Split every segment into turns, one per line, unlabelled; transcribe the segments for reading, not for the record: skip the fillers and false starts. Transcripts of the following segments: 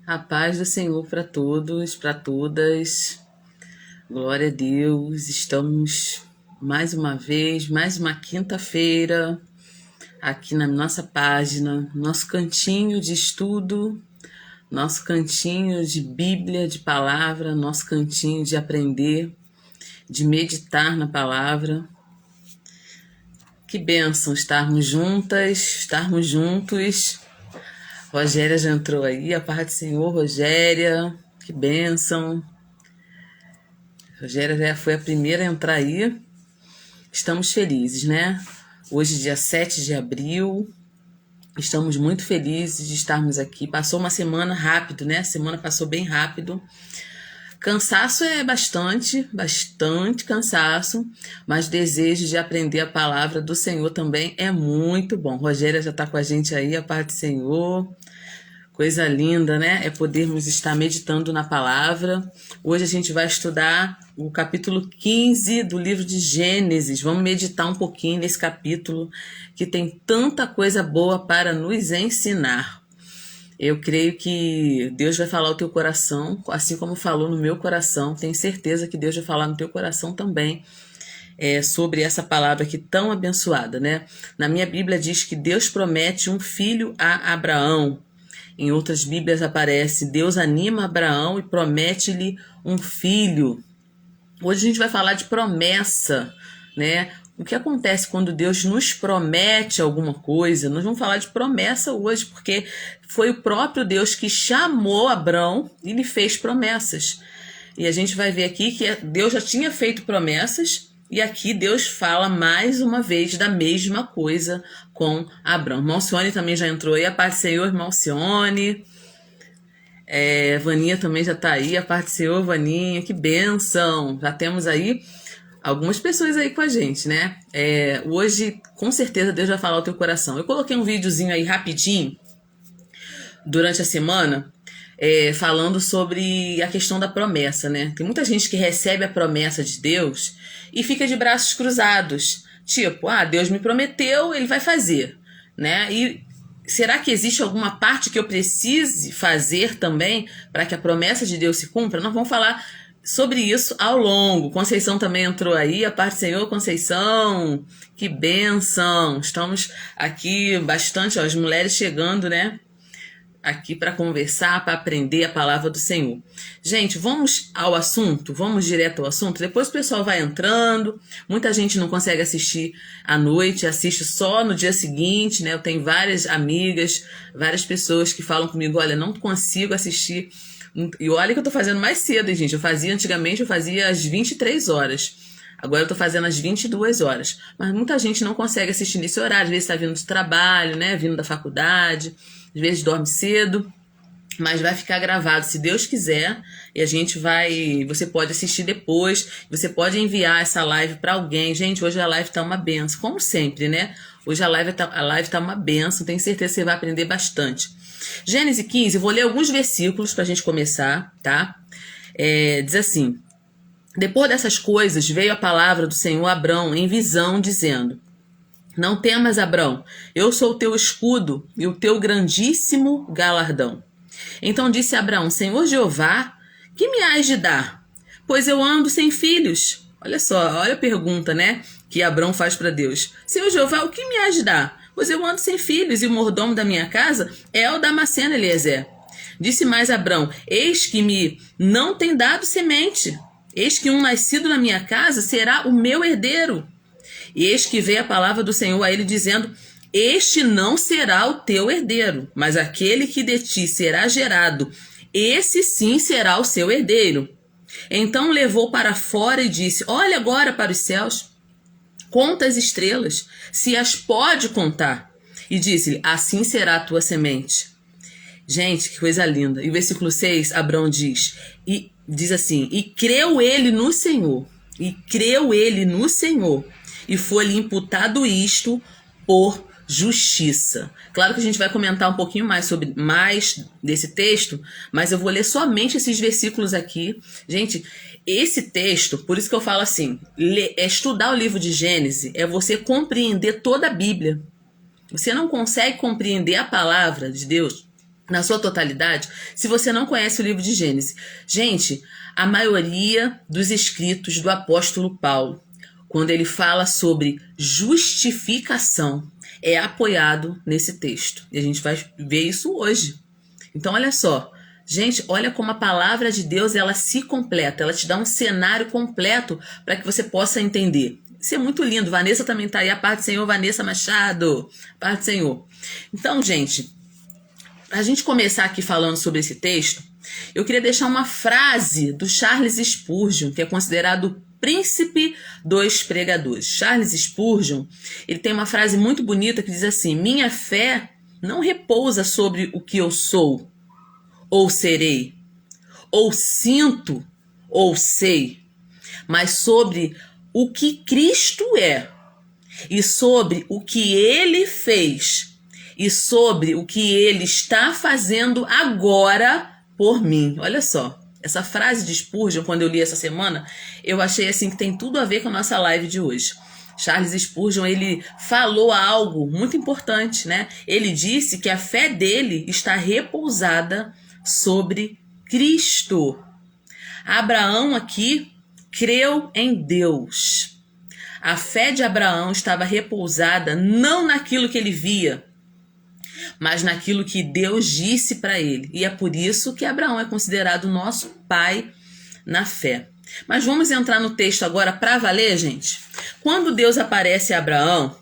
A paz do Senhor para todos, para todas. Glória a Deus. Estamos mais uma vez, mais uma quinta-feira, aqui na nossa página, nosso cantinho de estudo, nosso cantinho de Bíblia, de palavra, nosso cantinho de aprender, de meditar na palavra. Que bênção estarmos juntas, estarmos juntos. Rogéria já entrou aí, a paz do Senhor, Rogéria, que bênção. Rogéria já foi a primeira a entrar aí. Estamos felizes, né? Hoje, dia 7 de abril, estamos muito felizes de estarmos aqui. Passou uma semana rápido, né? A semana passou bem rápido. Cansaço é bastante cansaço, mas desejo de aprender a palavra do Senhor também é muito bom. Rogéria já está com a gente aí, a paz do Senhor. Coisa linda, né? É podermos estar meditando na palavra. Hoje a gente vai estudar o capítulo 15 do livro de Gênesis. Vamos meditar um pouquinho nesse capítulo que tem tanta coisa boa para nos ensinar. Eu creio que Deus vai falar ao teu coração, assim como falou no meu coração. Tenho certeza que Deus vai falar no teu coração também sobre essa palavra aqui tão abençoada, né? Na minha Bíblia diz que Deus promete um filho a Abraão. Em outras Bíblias aparece, Deus anima Abraão e promete-lhe um filho. Hoje a gente vai falar de promessa, né? O que acontece quando Deus nos promete alguma coisa? Nós vamos falar de promessa hoje, porque foi o próprio Deus que chamou Abraão e lhe fez promessas. E a gente vai ver aqui que Deus já tinha feito promessas, e aqui Deus fala mais uma vez da mesma coisa com Abraão. Irmão Cione também já entrou aí, a paz do Senhor, irmão Cione. Vaninha também já está aí, a paz do Senhor, Vaninha, que bênção. Já temos aí algumas pessoas aí com a gente, né? Hoje, com certeza, Deus vai falar ao teu coração. Eu coloquei um videozinho aí rapidinho, durante a semana, falando sobre a questão da promessa, né? Tem muita gente que recebe a promessa de Deus e fica de braços cruzados. Tipo, Deus me prometeu, ele vai fazer, né? E será que existe alguma parte que eu precise fazer também para que a promessa de Deus se cumpra? Nós vamos falar sobre isso ao longo. Conceição também entrou aí, a paz do Senhor, Conceição, que bênção. Estamos aqui bastante, as mulheres chegando, né? Aqui para conversar, para aprender a palavra do Senhor. Gente, vamos ao assunto? Vamos direto ao assunto? Depois o pessoal vai entrando, muita gente não consegue assistir à noite, assiste só no dia seguinte, né? Eu tenho várias amigas, várias pessoas que falam comigo, olha, não consigo assistir. E olha que eu tô fazendo mais cedo, hein, gente? Antigamente eu fazia às 23 horas. Agora eu tô fazendo às 22 horas. Mas muita gente não consegue assistir nesse horário. Às vezes tá vindo do trabalho, né? Vindo da faculdade. Às vezes dorme cedo, mas vai ficar gravado se Deus quiser, e a gente vai, você pode assistir depois, você pode enviar essa live para alguém. Gente, hoje a live tá uma benção, como sempre, né? Hoje a live tá uma benção, tenho certeza que você vai aprender bastante. Gênesis 15, eu vou ler alguns versículos pra gente começar, tá? Diz assim: depois dessas coisas veio a palavra do Senhor a Abrão em visão, dizendo: não temas, Abrão, eu sou o teu escudo e o teu grandíssimo galardão. Então disse Abraão: Senhor Jeová, que me hás de dar? Pois eu ando sem filhos. Olha só, olha a pergunta, né, que Abrão faz para Deus. Senhor Jeová, o que me hás de dar? Pois eu ando sem filhos e o mordomo da minha casa é o Damasceno Eliezer. Disse mais Abrão: eis que me não tem dado semente. Eis que um nascido na minha casa será o meu herdeiro. E eis que veio a palavra do Senhor a ele, dizendo: este não será o teu herdeiro, mas aquele que de ti será gerado, esse sim será o seu herdeiro. Então levou para fora e disse: olha agora para os céus, conta as estrelas, se as pode contar. E disse-lhe: assim será a tua semente. Gente, que coisa linda. E o versículo 6, Abrão diz assim: e creu ele no Senhor, e foi-lhe imputado isto por justiça. Claro que a gente vai comentar um pouquinho mais desse texto, mas eu vou ler somente esses versículos aqui. Gente, esse texto, por isso que eu falo assim, estudar o livro de Gênesis é você compreender toda a Bíblia. Você não consegue compreender a palavra de Deus na sua totalidade, se você não conhece o livro de Gênesis. Gente, a maioria dos escritos do apóstolo Paulo, quando ele fala sobre justificação, é apoiado nesse texto. E a gente vai ver isso hoje. Então, olha só. Gente, olha como a palavra de Deus, ela se completa. Ela te dá um cenário completo para que você possa entender. Isso é muito lindo. Vanessa também está aí. A paz do Senhor, Vanessa Machado. A paz do Senhor. Então, gente, a gente começar aqui falando sobre esse texto, eu queria deixar uma frase do Charles Spurgeon, que é considerado o príncipe dos pregadores. Charles Spurgeon, ele tem uma frase muito bonita que diz assim: minha fé não repousa sobre o que eu sou, ou serei, ou sinto, ou sei, mas sobre o que Cristo é, e sobre o que Ele fez, e sobre o que Ele está fazendo agora por mim. Olha só, essa frase de Spurgeon, quando eu li essa semana, eu achei assim que tem tudo a ver com a nossa live de hoje. Charles Spurgeon, ele falou algo muito importante, né? Ele disse que a fé dele está repousada sobre Cristo. Abraão aqui creu em Deus. A fé de Abraão estava repousada não naquilo que ele via, mas naquilo que Deus disse para ele. E é por isso que Abraão é considerado nosso pai na fé. Mas vamos entrar no texto agora para valer, gente. Quando Deus aparece a Abraão,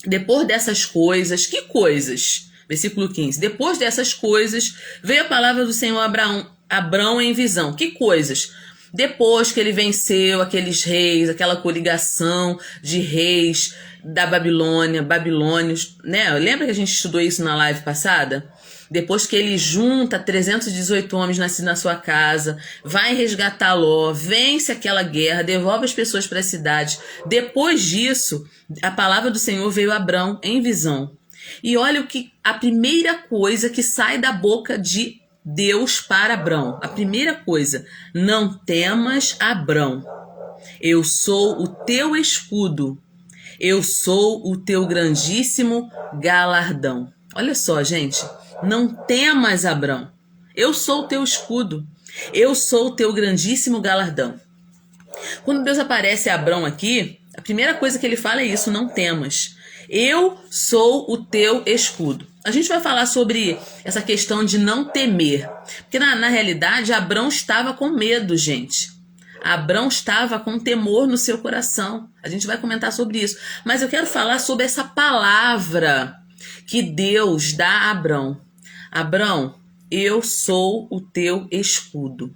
depois dessas coisas, que coisas? Versículo 15. Depois dessas coisas, veio a palavra do Senhor a Abrão em visão. Que coisas? Depois que ele venceu aqueles reis, aquela coligação de reis da Babilônia, babilônios, né? Lembra que a gente estudou isso na live passada? Depois que ele junta 318 homens nascidos na sua casa, vai resgatar Ló, vence aquela guerra, devolve as pessoas para a cidade. Depois disso, a palavra do Senhor veio a Abrão em visão. E olha o que a primeira coisa que sai da boca de Deus para Abrão. A primeira coisa: não temas, Abrão. Eu sou o teu escudo. Eu sou o teu grandíssimo galardão. Olha só, gente. Não temas, Abrão. Eu sou o teu escudo. Eu sou o teu grandíssimo galardão. Quando Deus aparece a Abrão aqui, a primeira coisa que ele fala é isso: não temas. Eu sou o teu escudo. A gente vai falar sobre essa questão de não temer. Porque na realidade, Abrão estava com medo, gente. Abrão estava com temor no seu coração. A gente vai comentar sobre isso. Mas eu quero falar sobre essa palavra que Deus dá a Abrão. Abrão, eu sou o teu escudo.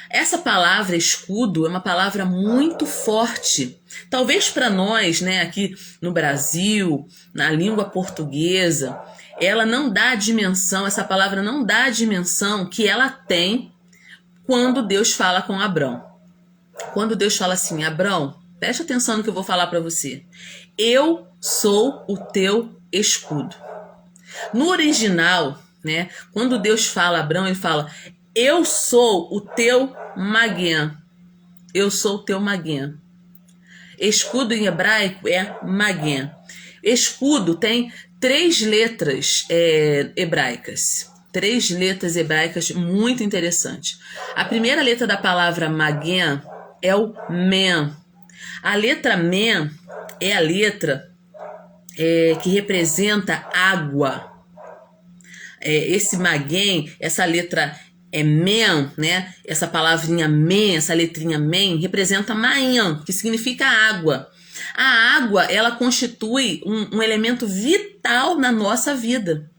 Essa palavra escudo é uma palavra muito forte. Talvez para nós, né, aqui no Brasil, na língua portuguesa, ela não dá a dimensão, essa palavra não dá a dimensão que ela tem quando Deus fala com Abrão. Quando Deus fala assim: Abrão, preste atenção no que eu vou falar para você. Eu sou o teu escudo. No original, né, quando Deus fala a Abrão, ele fala: eu sou o teu Maguen. Eu sou o teu Maguen. Escudo em hebraico é Maguen. Escudo tem 3 letras hebraicas. 3 letras hebraicas muito interessantes. A primeira letra da palavra Maguen é o Men. A letra Men é a letra que representa água. Esse Maguen, essa letra Men, né? Essa palavrinha Men, essa letrinha Men, representa Maim, que significa água. A água, ela constitui um elemento vital na nossa vida.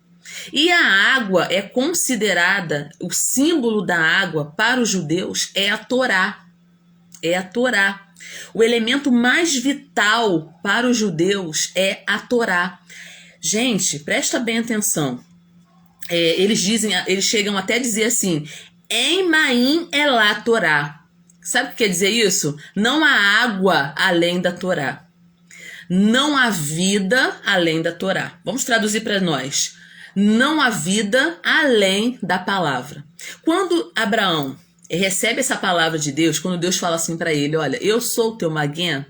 E a água é considerada, o símbolo da água para os judeus é a Torá. É a Torá. O elemento mais vital para os judeus é a Torá. Gente, presta bem atenção. Eles chegam até a dizer assim: em Maim elá Torá. Sabe o que quer dizer isso? Não há água além da Torá. Não há vida além da Torá. Vamos traduzir para nós. Não há vida além da palavra. Quando Abraão recebe essa palavra de Deus, quando Deus fala assim para ele: olha, eu sou o teu Maguen,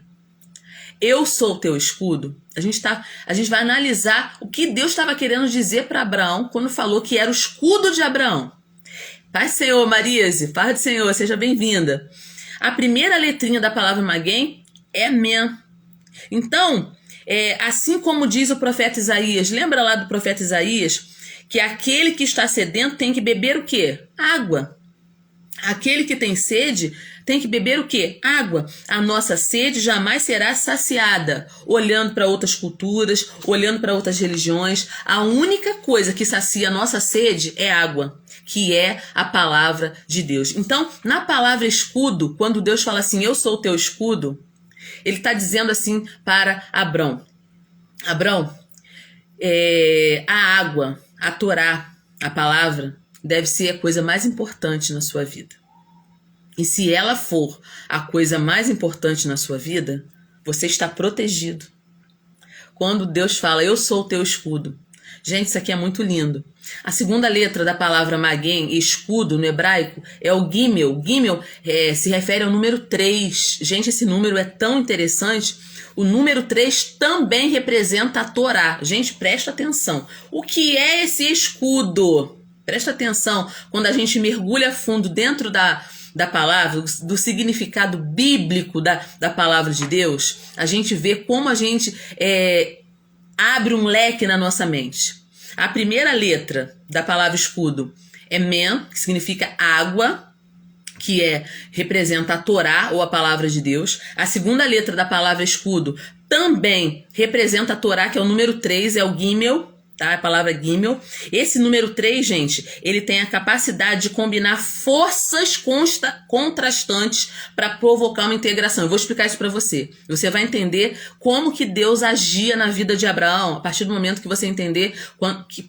eu sou o teu escudo, a gente vai analisar o que Deus estava querendo dizer para Abraão quando falou que era o escudo de Abraão. Paz do Senhor, Marise, paz do Senhor, seja bem-vinda. A primeira letrinha da palavra Magém é Men. Então, assim como diz o profeta Isaías, lembra lá do profeta Isaías, que aquele que está sedento tem que beber o quê? Água. Aquele que tem sede tem que beber o quê? Água. A nossa sede jamais será saciada olhando para outras culturas, olhando para outras religiões. A única coisa que sacia a nossa sede é água, que é a palavra de Deus. Então, na palavra escudo, quando Deus fala assim, eu sou o teu escudo, ele está dizendo assim para Abrão. Abrão, a água, a Torá, a palavra, deve ser a coisa mais importante na sua vida. E se ela for a coisa mais importante na sua vida, você está protegido. Quando Deus fala, eu sou o teu escudo. Gente, isso aqui é muito lindo. A segunda letra da palavra Magém, escudo, no hebraico, é o Gimel. Gimel se refere ao número 3. Gente, esse número é tão interessante. O número 3 também representa a Torá. Gente, presta atenção. O que é esse escudo? Presta atenção. Quando a gente mergulha fundo dentro da palavra, do significado bíblico da palavra de Deus, a gente vê como a gente abre um leque na nossa mente. A primeira letra da palavra escudo é Men, que significa água, que representa a Torá ou a palavra de Deus. A segunda letra da palavra escudo também representa a Torá, que é o número 3, é o Gimel, tá? A palavra Gimel. Esse número 3, gente, ele tem a capacidade de combinar forças contrastantes para provocar uma integração. Eu vou explicar isso para você. Você vai entender como que Deus agia na vida de Abraão, a partir do momento que você entender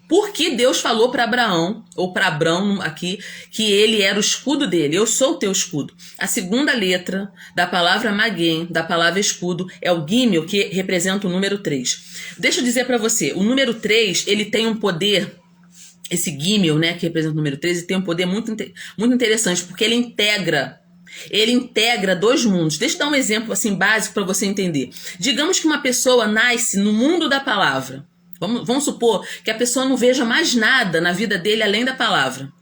por que Deus falou para Abraão, ou para Abrão aqui, que ele era o escudo dele. Eu sou o teu escudo. A segunda letra da palavra Magém, da palavra escudo, é o Gimel, que representa o número 3. Deixa eu dizer para você, o número 3, ele tem um poder, esse Gimel, né, que representa o número 3, ele tem um poder muito interessante, porque ele integra dois mundos. Deixa eu dar um exemplo assim básico para você entender. Digamos que uma pessoa nasce no mundo da palavra. Vamos supor que a pessoa não veja mais nada na vida dele além da palavra.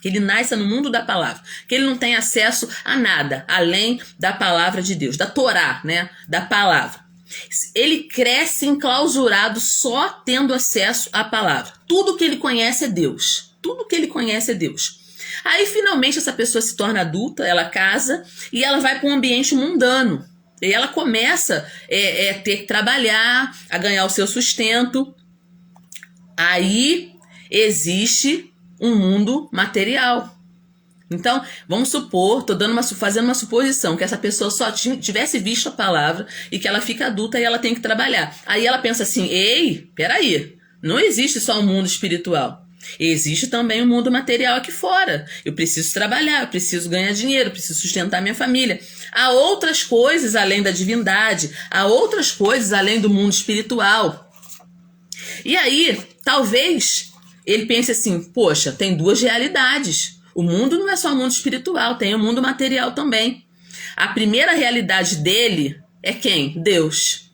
Que ele nasça no mundo da palavra. Que ele não tenha acesso a nada além da palavra de Deus, da Torá, né, da palavra. Ele cresce enclausurado só tendo acesso à palavra. Tudo que ele conhece é Deus. Tudo que ele conhece é Deus. Aí, finalmente, essa pessoa se torna adulta, ela casa e ela vai para um ambiente mundano. E ela começa a ter que trabalhar, a ganhar o seu sustento. Aí existe um mundo material. Então, vamos supor, fazendo uma suposição, que essa pessoa só tivesse visto a palavra e que ela fica adulta e ela tem que trabalhar. Aí ela pensa assim, ei, peraí, não existe só um mundo espiritual. Existe também um mundo material aqui fora. Eu preciso trabalhar, eu preciso ganhar dinheiro, eu preciso sustentar minha família. Há outras coisas além da divindade, há outras coisas além do mundo espiritual. E aí, talvez ele pense assim, poxa, tem duas realidades. O mundo não é só o mundo espiritual, tem o mundo material também. A primeira realidade dele é quem? Deus.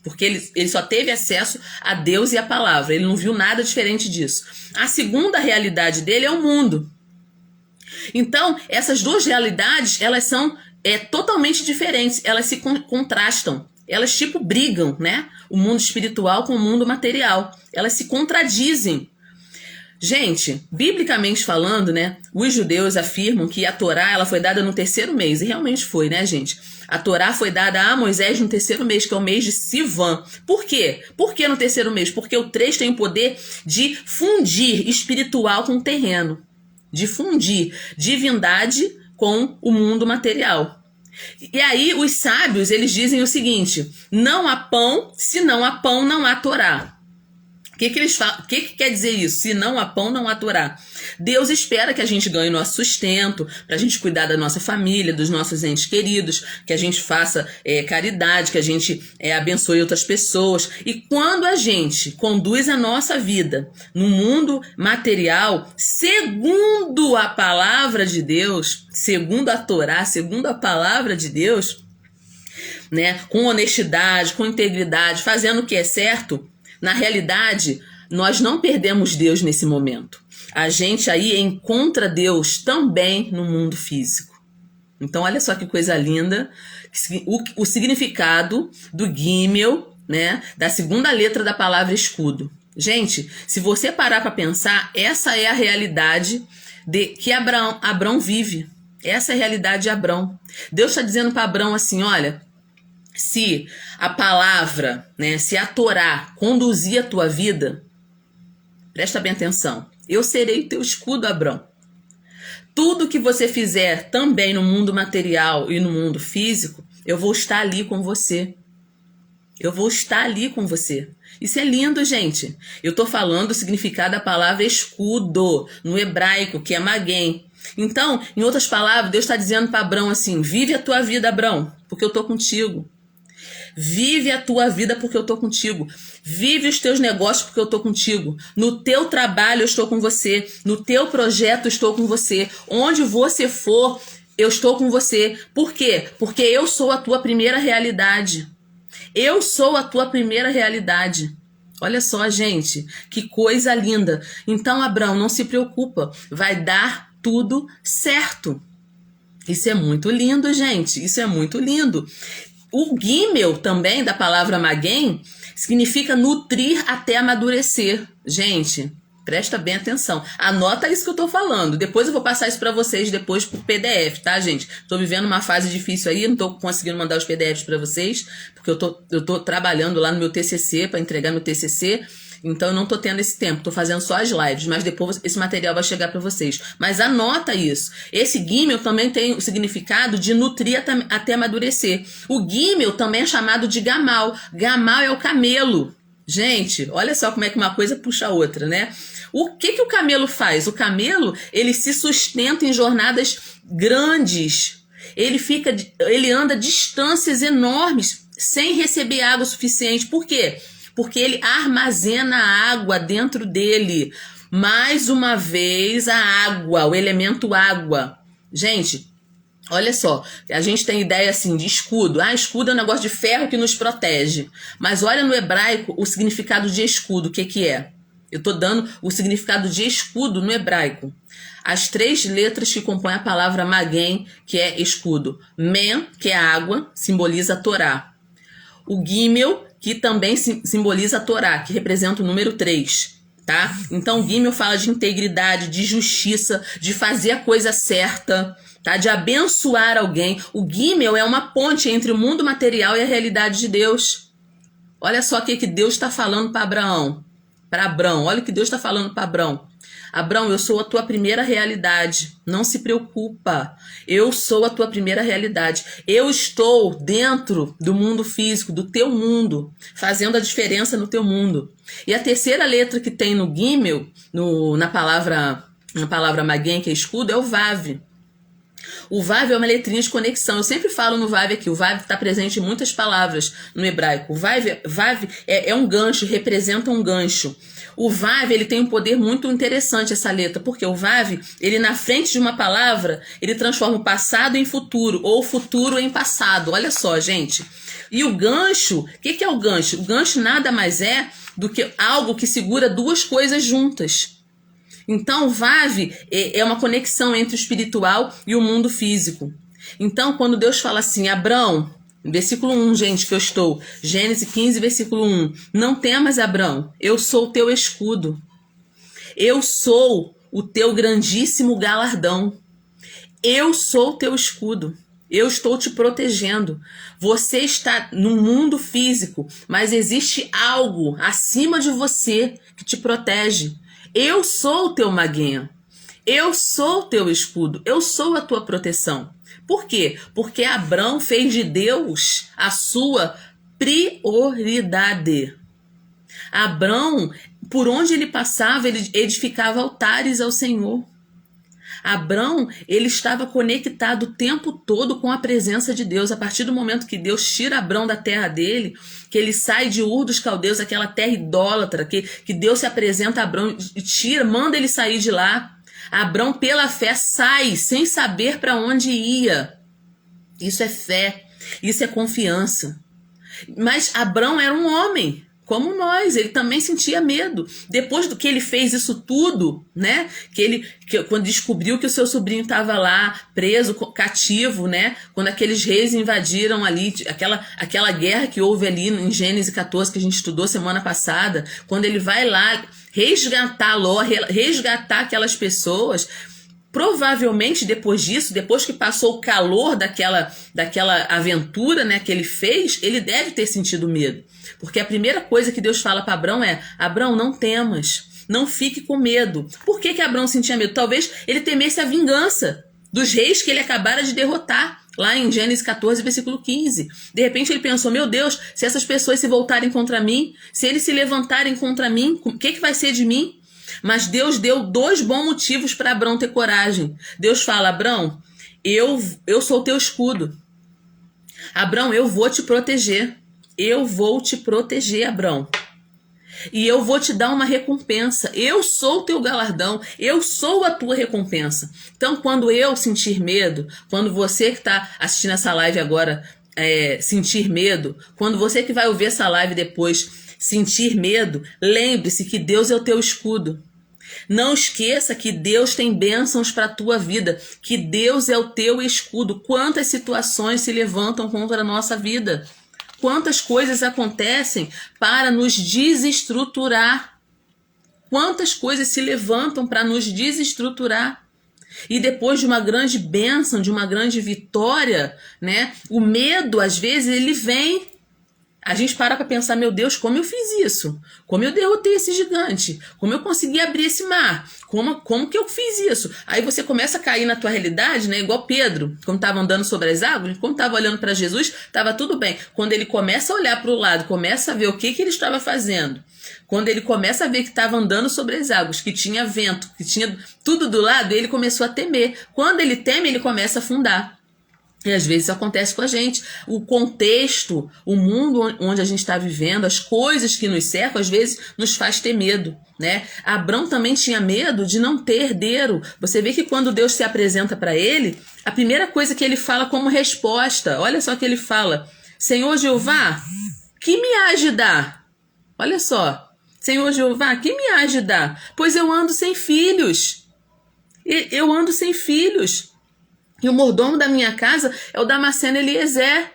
Porque ele só teve acesso a Deus e a palavra. Ele não viu nada diferente disso. A segunda realidade dele é o mundo. Então, essas duas realidades, elas são totalmente diferentes. Elas se contrastam. Elas tipo brigam, né? O mundo espiritual com o mundo material. Elas se contradizem. Gente, biblicamente falando, né, os judeus afirmam que a Torá ela foi dada no terceiro mês, e realmente foi, né, gente? A Torá foi dada a Moisés no terceiro mês, que é o mês de Sivan. Por quê? Por que no terceiro mês? Porque o 3 tem o poder de fundir espiritual com o terreno, de fundir divindade com o mundo material. E aí os sábios, eles dizem o seguinte, não há pão, se não há pão, não há Torá. O que eles falam? O que quer dizer isso? Se não há pão, não há Torá. Deus espera que a gente ganhe nosso sustento, para a gente cuidar da nossa família, dos nossos entes queridos, que a gente faça caridade, que a gente abençoe outras pessoas. E quando a gente conduz a nossa vida no mundo material, segundo a palavra de Deus, segundo a Torá, segundo a palavra de Deus, né, com honestidade, com integridade, fazendo o que é certo, na realidade, nós não perdemos Deus nesse momento. A gente aí encontra Deus também no mundo físico. Então, olha só que coisa linda, o significado do Gimel, né, da segunda letra da palavra escudo. Gente, se você parar para pensar, essa é a realidade que Abrão vive. Essa é a realidade de Abrão. Deus está dizendo para Abrão assim, olha, se a palavra, né, se a Torá conduzir a tua vida, presta bem atenção, eu serei o teu escudo, Abrão. Tudo que você fizer também no mundo material e no mundo físico, eu vou estar ali com você. Eu vou estar ali com você. Isso é lindo, gente. Eu estou falando o significado da palavra escudo, no hebraico, que é magém. Então, em outras palavras, Deus está dizendo para Abrão assim, vive a tua vida, Abrão, porque eu estou contigo. Vive a tua vida porque eu estou contigo. Vive os teus negócios porque eu estou contigo. No teu trabalho eu estou com você. No teu projeto eu estou com você. Onde você for, eu estou com você. Por quê? Porque eu sou a tua primeira realidade. Eu sou a tua primeira realidade. Olha só, gente, que coisa linda. Então, Abrão, não se preocupa. Vai dar tudo certo. Isso é muito lindo, gente. Isso é muito lindo. O Gimel também, da palavra magém, significa nutrir até amadurecer. Gente, presta bem atenção. Anota isso que eu tô falando. Depois eu vou passar isso para vocês depois por PDF, tá, gente? Tô vivendo uma fase difícil aí, não tô conseguindo mandar os PDFs para vocês, porque eu tô trabalhando lá no meu TCC, para entregar meu TCC. Então eu não tô tendo esse tempo, tô fazendo só as lives, mas depois esse material vai chegar para vocês. Mas anota isso. Esse Gimel também tem o significado de nutrir até amadurecer. O Gimel também é chamado de Gamal. Gamal é o camelo. Gente, olha só como é que uma coisa puxa a outra, né? O que o camelo faz? O camelo, ele se sustenta em jornadas grandes. Ele anda distâncias enormes sem receber água suficiente. Por quê? Porque ele armazena água dentro dele. Mais uma vez, a água, o elemento água. Gente, olha só, a gente tem ideia assim de escudo. Ah, escudo é um negócio de ferro que nos protege. Mas olha no hebraico o significado de escudo, o que é? Eu estou dando o significado de escudo no hebraico. As 3 letras que compõem a palavra magém, que é escudo. Men, que é água, simboliza a Torá. O Gimel, que também simboliza a Torá, que representa o número 3, tá? Então o Gimel fala de integridade, de justiça, de fazer a coisa certa, tá? De abençoar alguém. O Gimel é uma ponte entre o mundo material e a realidade de Deus. Olha só o que Deus está falando para Abraão. Para Abrão, olha o que Deus está falando para Abrão. Abrão, eu sou a tua primeira realidade. Não se preocupa. Eu sou a tua primeira realidade. Eu estou dentro do mundo físico, do teu mundo, fazendo a diferença no teu mundo. E a terceira letra que tem no Gimel, na palavra magém, que é escudo, é o Vav. O Vav é uma letrinha de conexão. Eu sempre falo no Vav aqui. O Vav está presente em muitas palavras no hebraico. O Vav é um gancho, representa um gancho. O Vav, ele tem um poder muito interessante, essa letra, porque o Vav, ele na frente de uma palavra, ele transforma o passado em futuro, ou o futuro em passado. Olha só, gente. E o gancho, o que é o gancho? O gancho nada mais é do que algo que segura 2 coisas juntas. Então, o Vav é uma conexão entre o espiritual e o mundo físico. Então, quando Deus fala assim, Abrão, versículo 1, gente, que eu estou, Gênesis 15, versículo 1, não temas, Abrão, eu sou o teu escudo. Eu sou o teu grandíssimo galardão. Eu sou o teu escudo. Eu estou te protegendo. Você está no mundo físico, mas existe algo acima de você que te protege. Eu sou o teu magém. Eu sou o teu escudo. Eu sou a tua proteção. Por quê? Porque Abrão fez de Deus a sua prioridade. Abrão, por onde ele passava, ele edificava altares ao Senhor. Abrão, ele estava conectado o tempo todo com a presença de Deus. A partir do momento que Deus tira Abrão da terra dele, que ele sai de Ur dos Caldeus, aquela terra idólatra, que Deus se apresenta a Abrão e tira, manda ele sair de lá. Abrão, pela fé, sai sem saber para onde ia. Isso é fé. Isso é confiança. Mas Abrão era um homem, como nós, ele também sentia medo. Depois do que ele fez isso tudo, né? Quando descobriu que o seu sobrinho estava lá, preso, cativo, né? Quando aqueles reis invadiram ali, aquela guerra que houve ali em Gênesis 14, que a gente estudou semana passada, quando ele vai lá resgatar Ló, resgatar aquelas pessoas. Provavelmente depois disso, depois que passou o calor daquela aventura, né, que ele fez, ele deve ter sentido medo. Porque a primeira coisa que Deus fala para Abrão é: Abrão, não temas, não fique com medo. Por que Abrão sentia medo? Talvez ele temesse a vingança dos reis que ele acabara de derrotar, lá em Gênesis 14, versículo 15. De repente ele pensou: meu Deus, se essas pessoas se voltarem contra mim, se eles se levantarem contra mim, o que vai ser de mim? Mas Deus deu 2 bons motivos para Abrão ter coragem. Deus fala: Abrão, eu sou o teu escudo. Abrão, eu vou te proteger. Eu vou te proteger, Abrão. E eu vou te dar uma recompensa. Eu sou o teu galardão. Eu sou a tua recompensa. Então, quando eu sentir medo, quando você que está assistindo essa live agora sentir medo, quando você que vai ouvir essa live depois sentir medo, lembre-se que Deus é o teu escudo. Não esqueça que Deus tem bênçãos para a tua vida, que Deus é o teu escudo. Quantas situações se levantam contra a nossa vida? Quantas coisas acontecem para nos desestruturar? Quantas coisas se levantam para nos desestruturar? E depois de uma grande bênção, de uma grande vitória, né? O medo, às vezes, ele vem. A gente para pensar: meu Deus, como eu fiz isso? Como eu derrotei esse gigante? Como eu consegui abrir esse mar? Como que eu fiz isso? Aí você começa a cair na tua realidade, né? Igual Pedro, quando estava andando sobre as águas, quando estava olhando para Jesus, estava tudo bem. Quando ele começa a olhar para o lado, começa a ver o que ele estava fazendo, quando ele começa a ver que estava andando sobre as águas, que tinha vento, que tinha tudo do lado, ele começou a temer. Quando ele teme, ele começa a afundar. E às vezes isso acontece com a gente. O contexto, o mundo onde a gente está vivendo, as coisas que nos cercam, às vezes nos faz ter medo, né? Abrão também tinha medo de não ter herdeiro. Você vê que quando Deus se apresenta para ele, a primeira coisa que ele fala como resposta, olha só o que ele fala: Senhor Jeová, que me hás de dar? Olha só. Senhor Jeová, que me hás de dar? Pois eu ando sem filhos. Eu ando sem filhos. E o mordomo da minha casa é o Damasceno Eliezer.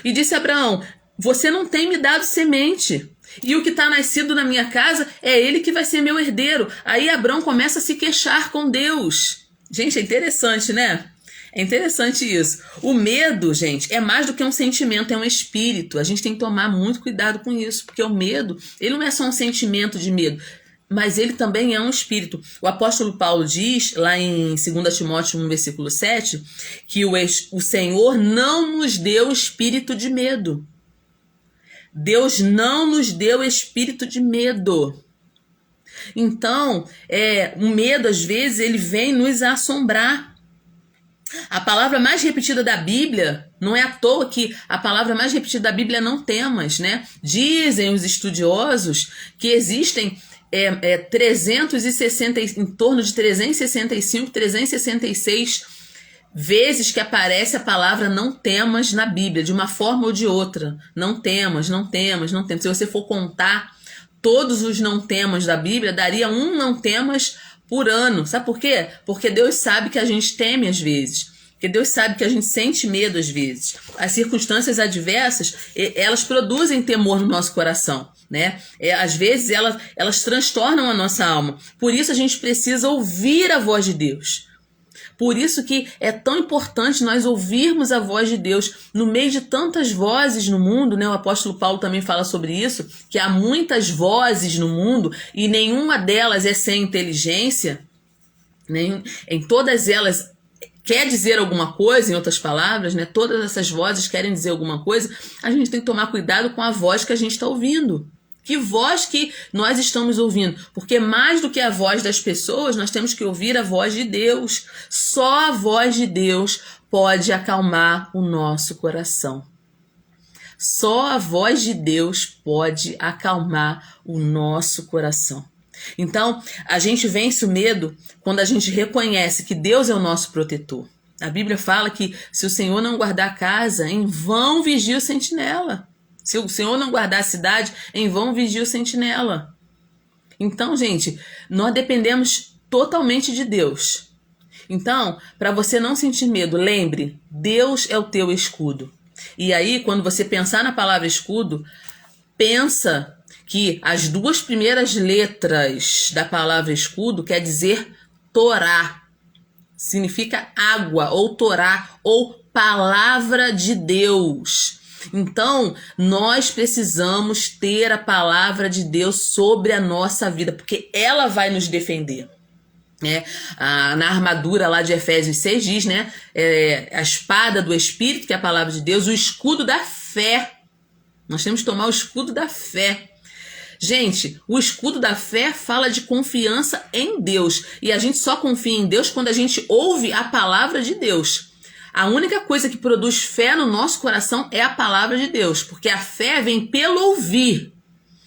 E disse Abraão: você não tem me dado semente. E o que está nascido na minha casa é ele que vai ser meu herdeiro. Aí Abraão começa a se queixar com Deus. Gente, é interessante, né? É interessante isso. O medo, gente, é mais do que um sentimento, é um espírito. A gente tem que tomar muito cuidado com isso, porque o medo, ele não é só um sentimento de medo, mas ele também é um espírito. O apóstolo Paulo diz, lá em 2 Timóteo 1, versículo 7, que o Senhor não nos deu espírito de medo. Deus não nos deu espírito de medo. Então, o medo, às vezes, ele vem nos assombrar. A palavra mais repetida da Bíblia, não é à toa que a palavra mais repetida da Bíblia é não temas, né? Dizem os estudiosos que existem 360, em torno de 365, 366 vezes que aparece a palavra não temas na Bíblia, de uma forma ou de outra. Não temas, não temas, não temas. Se você for contar todos os não temas da Bíblia, daria um não temas por ano. Sabe por quê? Porque Deus sabe que a gente teme às vezes. Porque Deus sabe que a gente sente medo às vezes. As circunstâncias adversas, elas produzem temor no nosso coração, né? Às vezes elas transtornam a nossa alma. Por isso a gente precisa ouvir a voz de Deus. Por isso que é tão importante nós ouvirmos a voz de Deus no meio de tantas vozes no mundo, né? O apóstolo Paulo também fala sobre isso, que há muitas vozes no mundo e nenhuma delas é sem inteligência. Em todas elas quer dizer alguma coisa, em outras palavras, né? Todas essas vozes querem dizer alguma coisa. A gente tem que tomar cuidado com a voz que a gente está ouvindo. Que voz que nós estamos ouvindo? Porque mais do que a voz das pessoas, nós temos que ouvir a voz de Deus. Só a voz de Deus pode acalmar o nosso coração. Só a voz de Deus pode acalmar o nosso coração. Então, a gente vence o medo quando a gente reconhece que Deus é o nosso protetor. A Bíblia fala que se o Senhor não guardar a casa, em vão vigia o sentinela. Se o Senhor não guardar a cidade, em vão vigia o sentinela. Então, gente, nós dependemos totalmente de Deus. Então, para você não sentir medo, lembre, Deus é o teu escudo. E aí, quando você pensar na palavra escudo, pensa que as 2 primeiras letras da palavra escudo quer dizer Torá. Significa água, ou Torá, ou palavra de Deus. Então, nós precisamos ter a palavra de Deus sobre a nossa vida, porque ela vai nos defender. Na armadura lá de Efésios 6 diz, né? A espada do Espírito, que é a palavra de Deus, o escudo da fé. Nós temos que tomar o escudo da fé. Gente, o escudo da fé fala de confiança em Deus. E a gente só confia em Deus quando a gente ouve a palavra de Deus. A única coisa que produz fé no nosso coração é a palavra de Deus. Porque a fé vem pelo ouvir.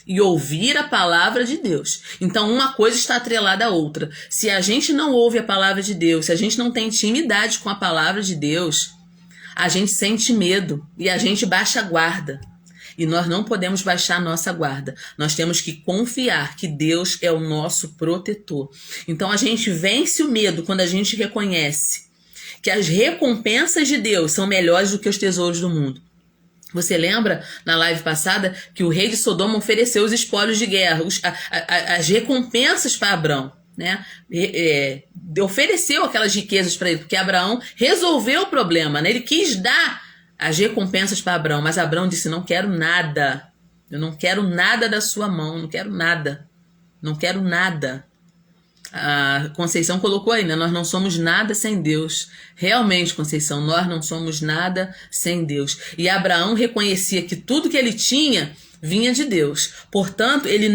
E ouvir a palavra de Deus. Então, uma coisa está atrelada à outra. Se a gente não ouve a palavra de Deus, se a gente não tem intimidade com a palavra de Deus, a gente sente medo e a gente baixa a guarda. E nós não podemos baixar a nossa guarda. Nós temos que confiar que Deus é o nosso protetor. Então, a gente vence o medo quando a gente reconhece que as recompensas de Deus são melhores do que os tesouros do mundo. Você lembra, na live passada, que o rei de Sodoma ofereceu os espólios de guerra, as recompensas para Abrão, né? Ofereceu aquelas riquezas para ele, porque Abraão resolveu o problema, né? Ele quis dar as recompensas para Abrão, mas Abrão disse, não quero nada, eu não quero nada da sua mão, não quero nada, não quero nada. A Conceição colocou aí, né? Nós não somos nada sem Deus. Realmente, Conceição, nós não somos nada sem Deus. E Abraão reconhecia que tudo que ele tinha vinha de Deus. Portanto, ele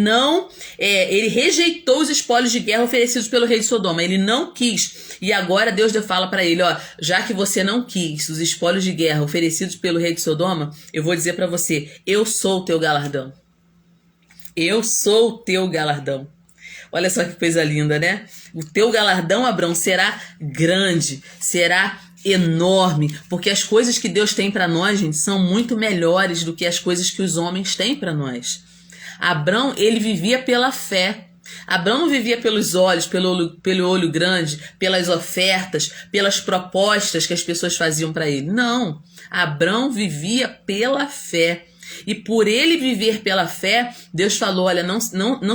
rejeitou os espólios de guerra oferecidos pelo rei de Sodoma. Ele não quis. E agora Deus fala para ele, já que você não quis os espólios de guerra oferecidos pelo rei de Sodoma, eu vou dizer para você, eu sou o teu galardão. Eu sou o teu galardão. Olha só que coisa linda, né? O teu galardão, Abrão, será grande, será enorme, porque as coisas que Deus tem para nós, gente, são muito melhores do que as coisas que os homens têm para nós. Abrão, ele vivia pela fé. Abrão não vivia pelos olhos, pelo olho grande, pelas ofertas, pelas propostas que as pessoas faziam para ele. Não, Abrão vivia pela fé. E por ele viver pela fé, Deus falou, olha, não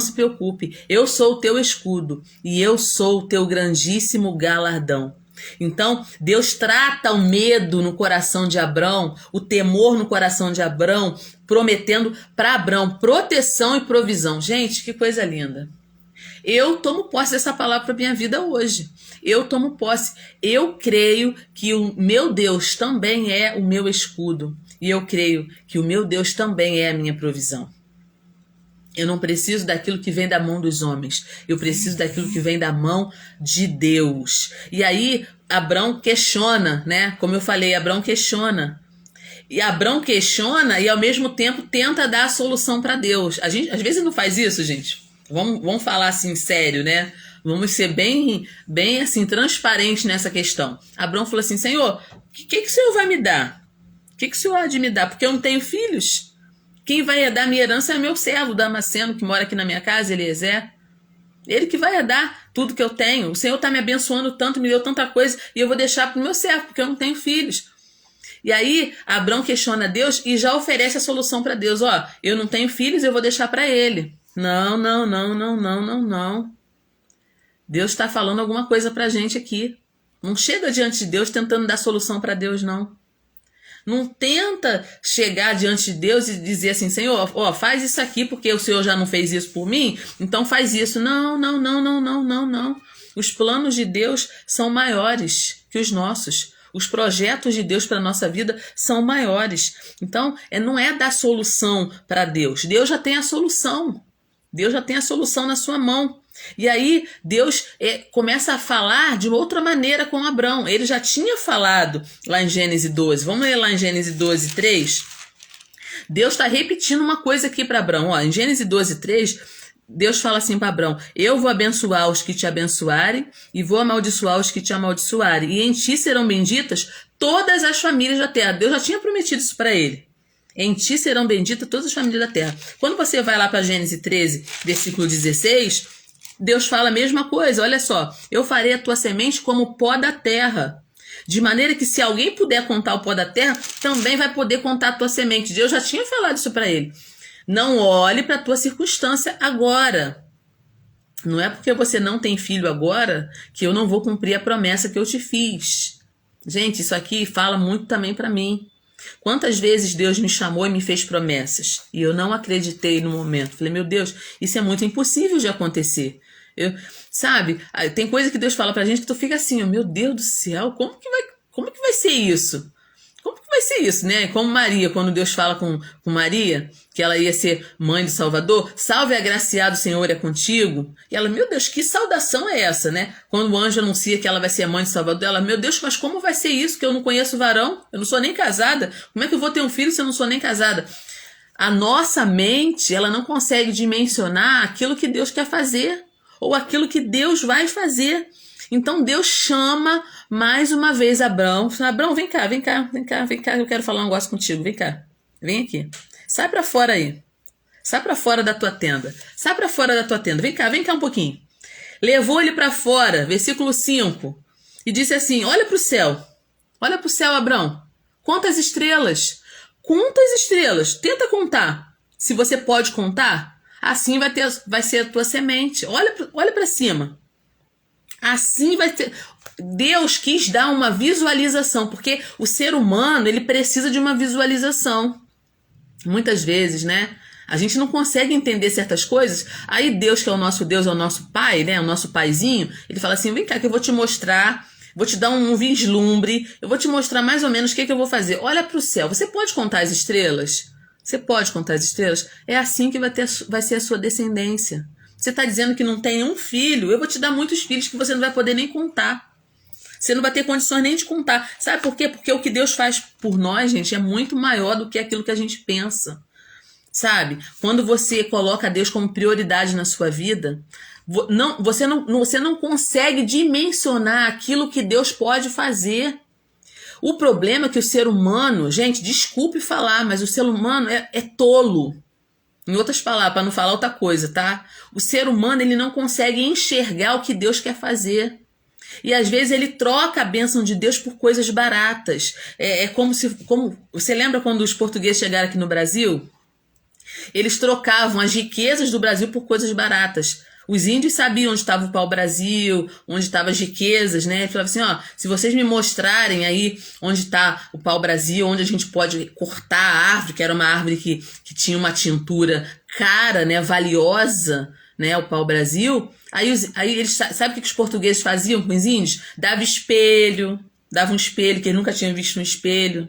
se preocupe, eu sou o teu escudo e eu sou o teu grandíssimo galardão. Então, Deus trata o medo no coração de Abrão, o temor no coração de Abrão, prometendo para Abrão proteção e provisão. Gente, que coisa linda. Eu tomo posse dessa palavra para minha vida hoje. Eu tomo posse. Eu creio que o meu Deus também é o meu escudo. E eu creio que o meu Deus também é a minha provisão. Eu não preciso daquilo que vem da mão dos homens. Eu preciso daquilo que vem da mão de Deus. E aí, Abrão questiona, né? Como eu falei, Abrão questiona. E Abrão questiona e, ao mesmo tempo, tenta dar a solução para Deus. A gente, às vezes, não faz isso, gente. Vamos falar assim, sério, né? Vamos ser bem assim, transparentes nessa questão. Abrão falou assim, Senhor, o que o Senhor vai me dar? O que o Senhor há de me dar? Porque eu não tenho filhos. Quem vai herdar minha herança é meu servo, Damasceno, que mora aqui na minha casa, Eliezer. Ele que vai herdar tudo que eu tenho. O Senhor está me abençoando tanto, me deu tanta coisa, e eu vou deixar para o meu servo, porque eu não tenho filhos. E aí, Abrão questiona Deus e já oferece a solução para Deus. Eu não tenho filhos, eu vou deixar para ele. Não. Deus está falando alguma coisa para a gente aqui. Não chega diante de Deus tentando dar solução para Deus, não. Não tenta chegar diante de Deus e dizer assim, Senhor, faz isso aqui porque o Senhor já não fez isso por mim, então faz isso. Não. Os planos de Deus são maiores que os nossos. Os projetos de Deus para a nossa vida são maiores. Então, não é dar solução para Deus. Deus já tem a solução. Deus já tem a solução na sua mão. E aí Deus começa a falar de outra maneira com Abrão. Ele já tinha falado lá em Gênesis 12. Vamos ler lá em Gênesis 12, 3. Deus está repetindo uma coisa aqui para Abrão. Em Gênesis 12, 3, Deus fala assim para Abraão: eu vou abençoar os que te abençoarem e vou amaldiçoar os que te amaldiçoarem. E em ti serão benditas todas as famílias da terra. Deus já tinha prometido isso para ele. Em ti serão benditas todas as famílias da terra. Quando você vai lá para Gênesis 13, versículo 16, Deus fala a mesma coisa. Olha só: eu farei a tua semente como o pó da terra. De maneira que se alguém puder contar o pó da terra, também vai poder contar a tua semente. Deus já tinha falado isso para ele. Não olhe para a tua circunstância agora. Não é porque você não tem filho agora que eu não vou cumprir a promessa que eu te fiz. Gente, isso aqui fala muito também para mim. Quantas vezes Deus me chamou e me fez promessas e eu não acreditei no momento. Falei, meu Deus, isso é muito impossível de acontecer. Sabe, tem coisa que Deus fala pra gente que tu fica assim, oh, meu Deus do céu, como que vai ser isso? Como que vai ser isso, né? Como Maria, quando Deus fala com Maria, que ela ia ser mãe do Salvador, salve agraciado, o Senhor é contigo. E ela, meu Deus, que saudação é essa, né? Quando o anjo anuncia que ela vai ser mãe do Salvador, ela, meu Deus, mas como vai ser isso? Que eu não conheço varão, eu não sou nem casada. Como é que eu vou ter um filho se eu não sou nem casada? A nossa mente, ela não consegue dimensionar aquilo que Deus quer fazer, ou aquilo que Deus vai fazer. Então Deus chama mais uma vez Abraão. Abraão, vem cá, eu quero falar um negócio contigo, vem cá, vem aqui. Sai pra fora aí, sai pra fora da tua tenda, sai pra fora da tua tenda, vem cá um pouquinho. Levou ele pra fora, versículo 5, e disse assim, olha pro céu, Abraão, quantas estrelas, tenta contar, se você pode contar, assim vai ser a tua semente, olha pra cima. Assim vai ter. Deus quis dar uma visualização, porque o ser humano, ele precisa de uma visualização. Muitas vezes, né? A gente não consegue entender certas coisas. Aí Deus, que é o nosso Deus, é o nosso pai, né? O nosso paizinho, ele fala assim, vem cá que eu vou te mostrar, vou te dar um vislumbre, eu vou te mostrar mais ou menos o que eu vou fazer. Olha para o céu, você pode contar as estrelas? Você pode contar as estrelas? É assim que vai ser a sua descendência. Você está dizendo que não tem um filho, eu vou te dar muitos filhos que você não vai poder nem contar. Você não vai ter condições nem de contar. Sabe por quê? Porque o que Deus faz por nós, gente, é muito maior do que aquilo que a gente pensa. Sabe? Quando você coloca Deus como prioridade na sua vida, você não consegue dimensionar aquilo que Deus pode fazer. O problema é que o ser humano, gente, desculpe falar, mas o ser humano é tolo. Em outras palavras, para não falar outra coisa, tá? O ser humano, ele não consegue enxergar o que Deus quer fazer. E às vezes ele troca a bênção de Deus por coisas baratas. Como você lembra quando os portugueses chegaram aqui no Brasil? Eles trocavam as riquezas do Brasil por coisas baratas. Os índios sabiam onde estava o pau-brasil, onde estavam as riquezas, né? Eles falavam assim, ó, se vocês me mostrarem aí onde está o pau-brasil, onde a gente pode cortar a árvore, que era uma árvore que tinha uma tintura cara, né, valiosa, né, o pau-brasil, aí eles, sabe o que os portugueses faziam com os índios? Dava um espelho que eles nunca tinham visto no espelho,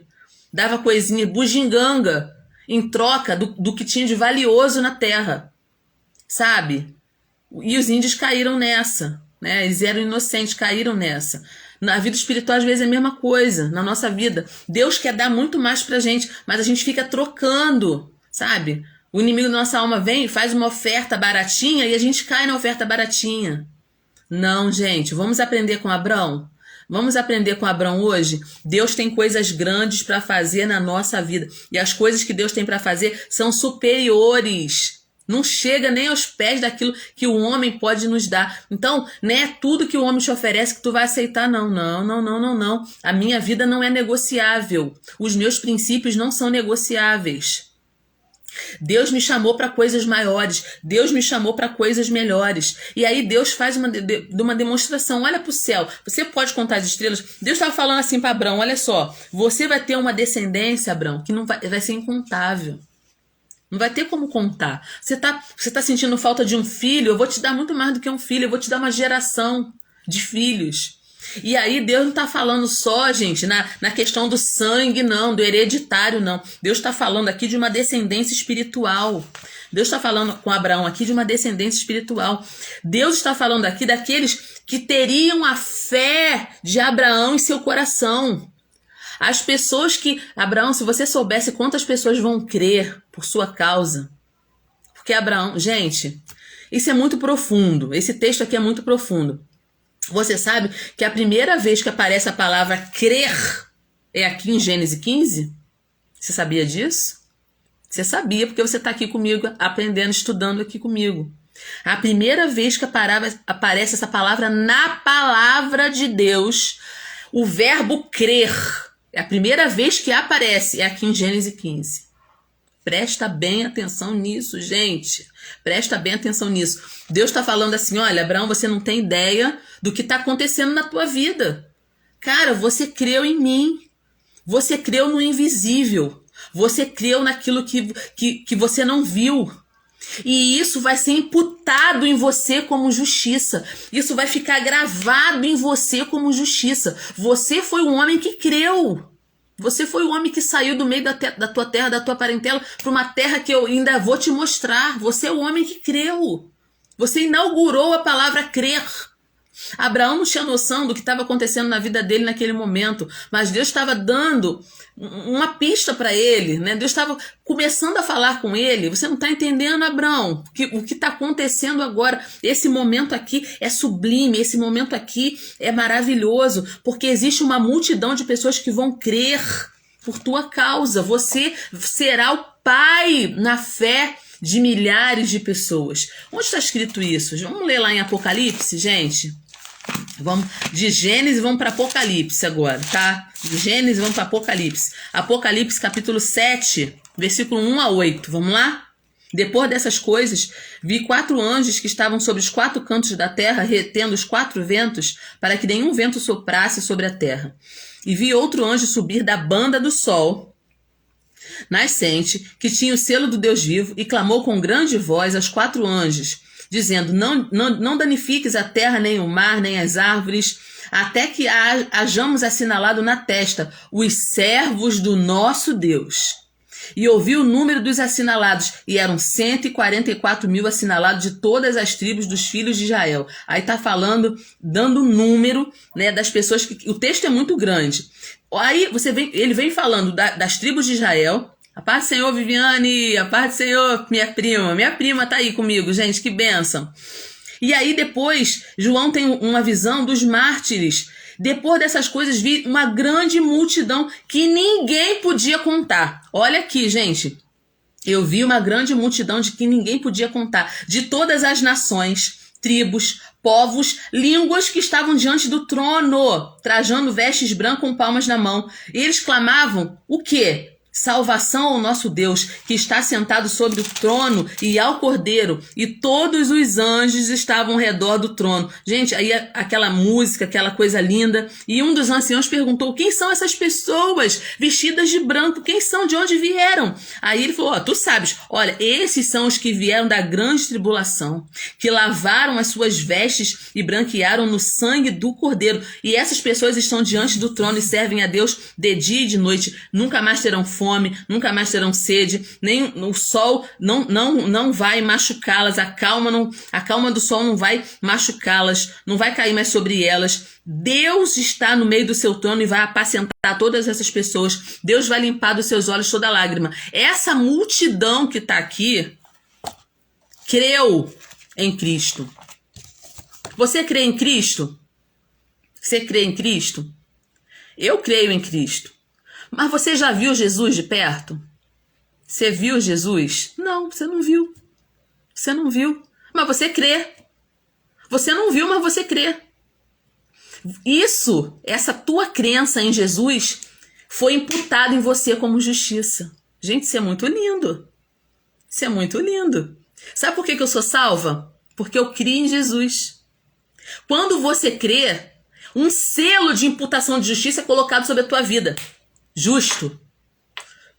dava coisinha, bugiganga, em troca do que tinha de valioso na terra, sabe? E os índios caíram nessa, né? Eles eram inocentes, caíram nessa. Na vida espiritual, às vezes, é a mesma coisa. Na nossa vida, Deus quer dar muito mais pra gente, mas a gente fica trocando, sabe? O inimigo da nossa alma vem e faz uma oferta baratinha e a gente cai na oferta baratinha. Não, gente, vamos aprender com Abraão? Vamos aprender com Abraão hoje? Deus tem coisas grandes para fazer na nossa vida. E as coisas que Deus tem para fazer são superiores. Não chega nem aos pés daquilo que o homem pode nos dar. Então, não é tudo que o homem te oferece que tu vai aceitar, não. Não. A minha vida não é negociável. Os meus princípios não são negociáveis. Deus me chamou para coisas maiores. Deus me chamou para coisas melhores. E aí Deus faz uma demonstração. Olha para o céu. Você pode contar as estrelas? Deus estava falando assim para Abraão, olha só. Você vai ter uma descendência, Abraão, que não vai ser incontável. Não vai ter como contar. Você tá sentindo falta de um filho? Eu vou te dar muito mais do que um filho. Eu vou te dar uma geração de filhos. E aí Deus não está falando só, gente, na questão do sangue, não, do hereditário, não. Deus está falando aqui de uma descendência espiritual. Deus está falando com Abraão aqui de uma descendência espiritual. Deus está falando aqui daqueles que teriam a fé de Abraão em seu coração. As pessoas que... Abraão, se você soubesse quantas pessoas vão crer por sua causa. Porque Abraão... Gente, Isso é muito profundo. Esse texto aqui é muito profundo. Você sabe que a primeira vez que aparece a palavra crer é aqui em Gênesis 15? Você sabia disso? Você sabia porque você está aqui comigo, aprendendo, estudando aqui comigo. A primeira vez que aparece essa palavra na palavra de Deus, o verbo crer, é a primeira vez que aparece, é aqui em Gênesis 15. Presta bem atenção nisso, gente. Presta bem atenção nisso. Deus está falando assim, olha, Abraão, você não tem ideia do que está acontecendo na tua vida. Cara, você creu em mim. Você creu no invisível. Você creu naquilo que você não viu. E isso vai ser imputado em você como justiça. Isso vai ficar gravado em você como justiça. Você foi um homem que creu. Você foi o homem que saiu do meio da tua terra, da tua parentela, para uma terra que eu ainda vou te mostrar. Você é o homem que creu. Você inaugurou a palavra crer. Abraão não tinha noção do que estava acontecendo na vida dele naquele momento, mas Deus estava dando uma pista para ele, né? Deus estava começando a falar com ele. Você não está entendendo, Abraão, o que está acontecendo agora. Esse momento aqui é sublime, esse momento aqui é maravilhoso, porque existe uma multidão de pessoas que vão crer por tua causa. Você será o pai na fé de milhares de pessoas. Onde está escrito isso? Vamos ler lá em Apocalipse, gente? Vamos de Gênesis, vamos para Apocalipse agora, tá? De Gênesis, vamos para Apocalipse. Apocalipse, capítulo 7, versículo 1 a 8. Vamos lá? Depois dessas coisas, vi 4 anjos que estavam sobre os 4 cantos da terra, retendo os 4 ventos, para que nenhum vento soprasse sobre a terra. E vi outro anjo subir da banda do sol nascente, que tinha o selo do Deus vivo, e clamou com grande voz aos 4 anjos, dizendo, não danifiques a terra, nem o mar, nem as árvores, até que hajamos assinalado na testa os servos do nosso Deus. E ouvi o número dos assinalados, e eram 144 mil assinalados de todas as tribos dos filhos de Israel. Aí está falando, dando o número, né, das pessoas que... O texto é muito grande. Aí ele vem falando das tribos de Israel. A paz do Senhor, Viviane, a paz do Senhor, minha prima tá aí comigo, gente, que bênção. E aí depois, João tem uma visão dos mártires. Depois dessas coisas, vi uma grande multidão que ninguém podia contar. Olha aqui, gente, eu vi uma grande multidão de que ninguém podia contar, de todas as nações, tribos, povos, línguas que estavam diante do trono, trajando vestes brancas com palmas na mão. E eles clamavam o quê? Salvação ao nosso Deus, que está sentado sobre o trono, e ao Cordeiro, e todos os anjos estavam ao redor do trono. Gente, aí aquela música, aquela coisa linda, e um dos anciãos perguntou, quem são essas pessoas vestidas de branco? Quem são? De onde vieram? Aí ele falou, tu sabes, olha, esses são os que vieram da grande tribulação, que lavaram as suas vestes e branquearam no sangue do Cordeiro, e essas pessoas estão diante do trono e servem a Deus de dia e de noite, nunca mais terão fome, nunca mais terão sede, nem o sol não vai machucá-las, a calma do sol não vai machucá-las, não vai cair mais sobre elas. Deus está no meio do seu trono e vai apacentar todas essas pessoas. Deus vai limpar dos seus olhos toda lágrima. Essa multidão que está aqui creu em Cristo. Você crê em Cristo? Você crê em Cristo? Eu creio em Cristo. Mas você já viu Jesus de perto? Você viu Jesus? Não, você não viu. Você não viu. Mas você crê. Você não viu, mas você crê. Isso, essa tua crença em Jesus, foi imputada em você como justiça. Gente, isso é muito lindo. Isso é muito lindo. Sabe por que eu sou salva? Porque eu criei em Jesus. Quando você crê, um selo de imputação de justiça é colocado sobre a tua vida. Justo.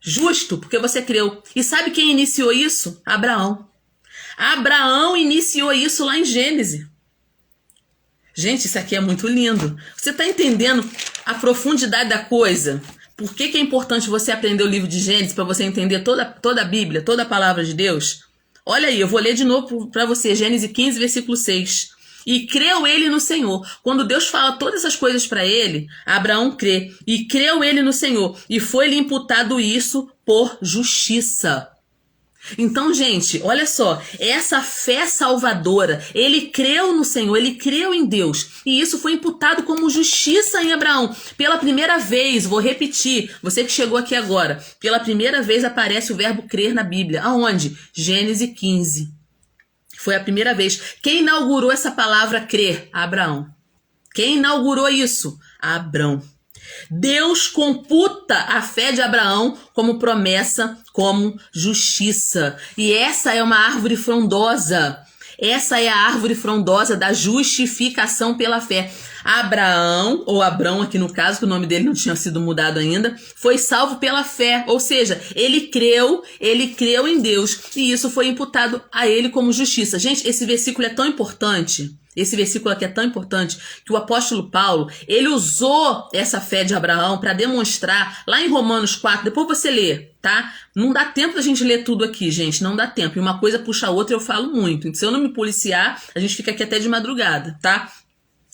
Justo, porque você creu. E sabe quem iniciou isso? Abraão. Abraão iniciou isso lá em Gênesis. Gente, isso aqui é muito lindo. Você está entendendo a profundidade da coisa? Por que é importante você aprender o livro de Gênesis para você entender toda a Bíblia, toda a palavra de Deus? Olha aí, eu vou ler de novo para você. Gênesis 15, versículo 6. E creu ele no Senhor. Quando Deus fala todas essas coisas para ele, Abraão crê. E creu ele no Senhor. E foi-lhe imputado isso por justiça. Então, gente, olha só, essa fé salvadora, ele creu no Senhor, ele creu em Deus, e isso foi imputado como justiça em Abraão. Pela primeira vez, vou repetir, você que chegou aqui agora, pela primeira vez aparece o verbo crer na Bíblia. Aonde? Gênesis 15. Foi a primeira vez. Quem inaugurou essa palavra crer? Abraão. Quem inaugurou isso? Abrão. Deus computa a fé de Abraão como promessa, como justiça. E essa é uma árvore frondosa. Essa é a árvore frondosa da justificação pela fé. Abraão, ou Abrão aqui no caso, que o nome dele não tinha sido mudado ainda, foi salvo pela fé. Ou seja, ele creu em Deus. E isso foi imputado a ele como justiça. Gente, esse versículo é tão importante. Esse versículo aqui é tão importante que o apóstolo Paulo, ele usou essa fé de Abraão para demonstrar lá em Romanos 4, depois você lê, tá? Não dá tempo da gente ler tudo aqui, gente, não dá tempo. E uma coisa puxa a outra, eu falo muito. Então, se eu não me policiar, a gente fica aqui até de madrugada, tá?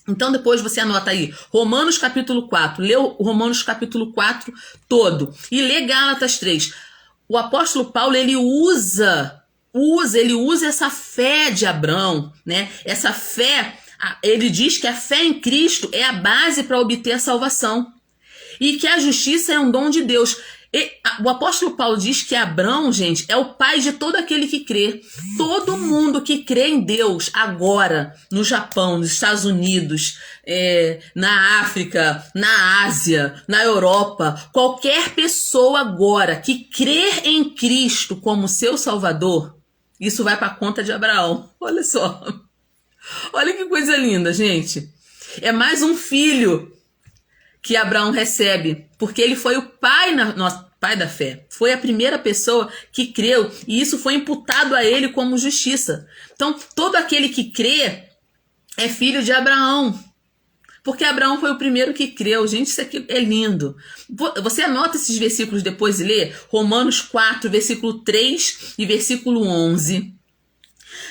Então depois você anota aí, Romanos capítulo 4, lê o Romanos capítulo 4 todo e lê Gálatas 3. O apóstolo Paulo, ele usa essa fé de Abrão, né? Essa fé, ele diz que a fé em Cristo é a base para obter a salvação e que a justiça é um dom de Deus. O apóstolo Paulo diz que Abrão, gente, é o pai de todo aquele que crê. Todo mundo que crê em Deus agora, no Japão, nos Estados Unidos, na África, na Ásia, na Europa, qualquer pessoa agora que crer em Cristo como seu Salvador, isso vai para a conta de Abraão. Olha só. Olha que coisa linda, gente. É mais um filho que Abraão recebe, porque ele foi o pai, pai da fé. Foi a primeira pessoa que creu, e isso foi imputado a ele como justiça. Então, todo aquele que crê é filho de Abraão, porque Abraão foi o primeiro que creu. Gente, isso aqui é lindo. Você anota esses versículos depois e lê. Romanos 4, versículo 3 e versículo 11.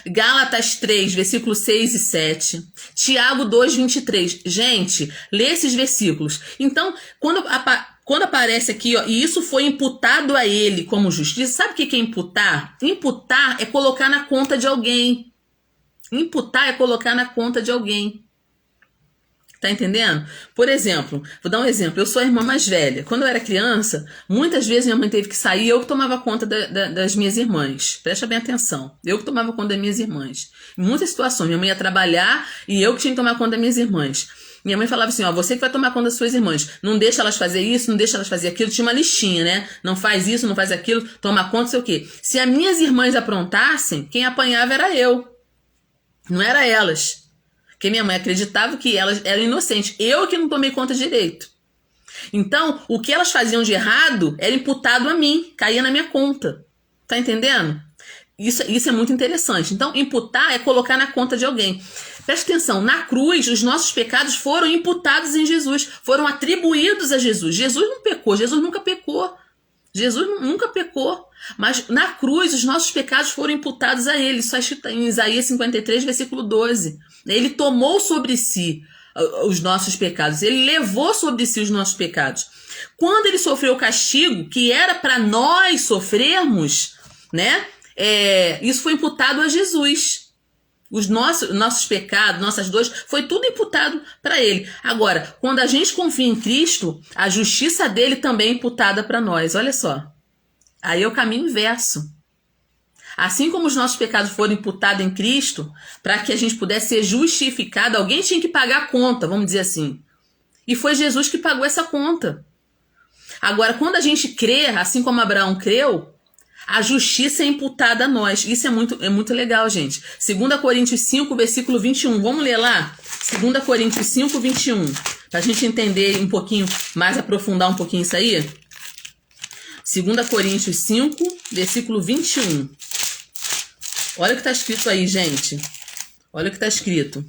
Gálatas 3, versículo 6 e 7. Tiago 2, 23. Gente, lê esses versículos. Então, quando aparece aqui, ó, e isso foi imputado a ele como justiça, sabe o que é imputar? Imputar é colocar na conta de alguém. Imputar é colocar na conta de alguém. Tá entendendo? Por exemplo, vou dar um exemplo. Eu sou a irmã mais velha. Quando eu era criança, muitas vezes minha mãe teve que sair, eu que tomava conta das minhas irmãs. Presta bem atenção. Eu que tomava conta das minhas irmãs. Em muitas situações, minha mãe ia trabalhar e eu que tinha que tomar conta das minhas irmãs. Minha mãe falava assim, ó, você que vai tomar conta das suas irmãs. Não deixa elas fazer isso, não deixa elas fazer aquilo. Tinha uma listinha, né? Não faz isso, não faz aquilo, toma conta, sei o quê. Se as minhas irmãs aprontassem, quem apanhava era eu. Não era elas. Porque minha mãe acreditava que elas eram inocentes. Eu que não tomei conta direito. Então, o que elas faziam de errado era imputado a mim. Caía na minha conta. Tá entendendo? Isso é muito interessante. Então, imputar é colocar na conta de alguém. Presta atenção. Na cruz, os nossos pecados foram imputados em Jesus. Foram atribuídos a Jesus. Jesus não pecou. Jesus nunca pecou. Jesus nunca pecou. Mas na cruz, os nossos pecados foram imputados a ele. Isso está em Isaías 53, versículo 12. Ele tomou sobre si os nossos pecados. Ele levou sobre si os nossos pecados. Quando ele sofreu o castigo, que era para nós sofrermos, né? Isso foi imputado a Jesus. Os nossos pecados, nossas dores, foi tudo imputado para ele. Agora, quando a gente confia em Cristo, a justiça dele também é imputada para nós. Olha só. Aí é o caminho inverso. Assim como os nossos pecados foram imputados em Cristo, para que a gente pudesse ser justificado, alguém tinha que pagar a conta, vamos dizer assim. E foi Jesus que pagou essa conta. Agora, quando a gente crê, assim como Abraão creu, a justiça é imputada a nós. Isso é muito legal, gente. 2 Coríntios 5, versículo 21. Vamos ler lá? 2 Coríntios 5, 21. Para a gente entender um pouquinho mais, aprofundar um pouquinho isso aí. 2 Coríntios 5, versículo 21. Olha o que está escrito aí, gente. Olha o que está escrito.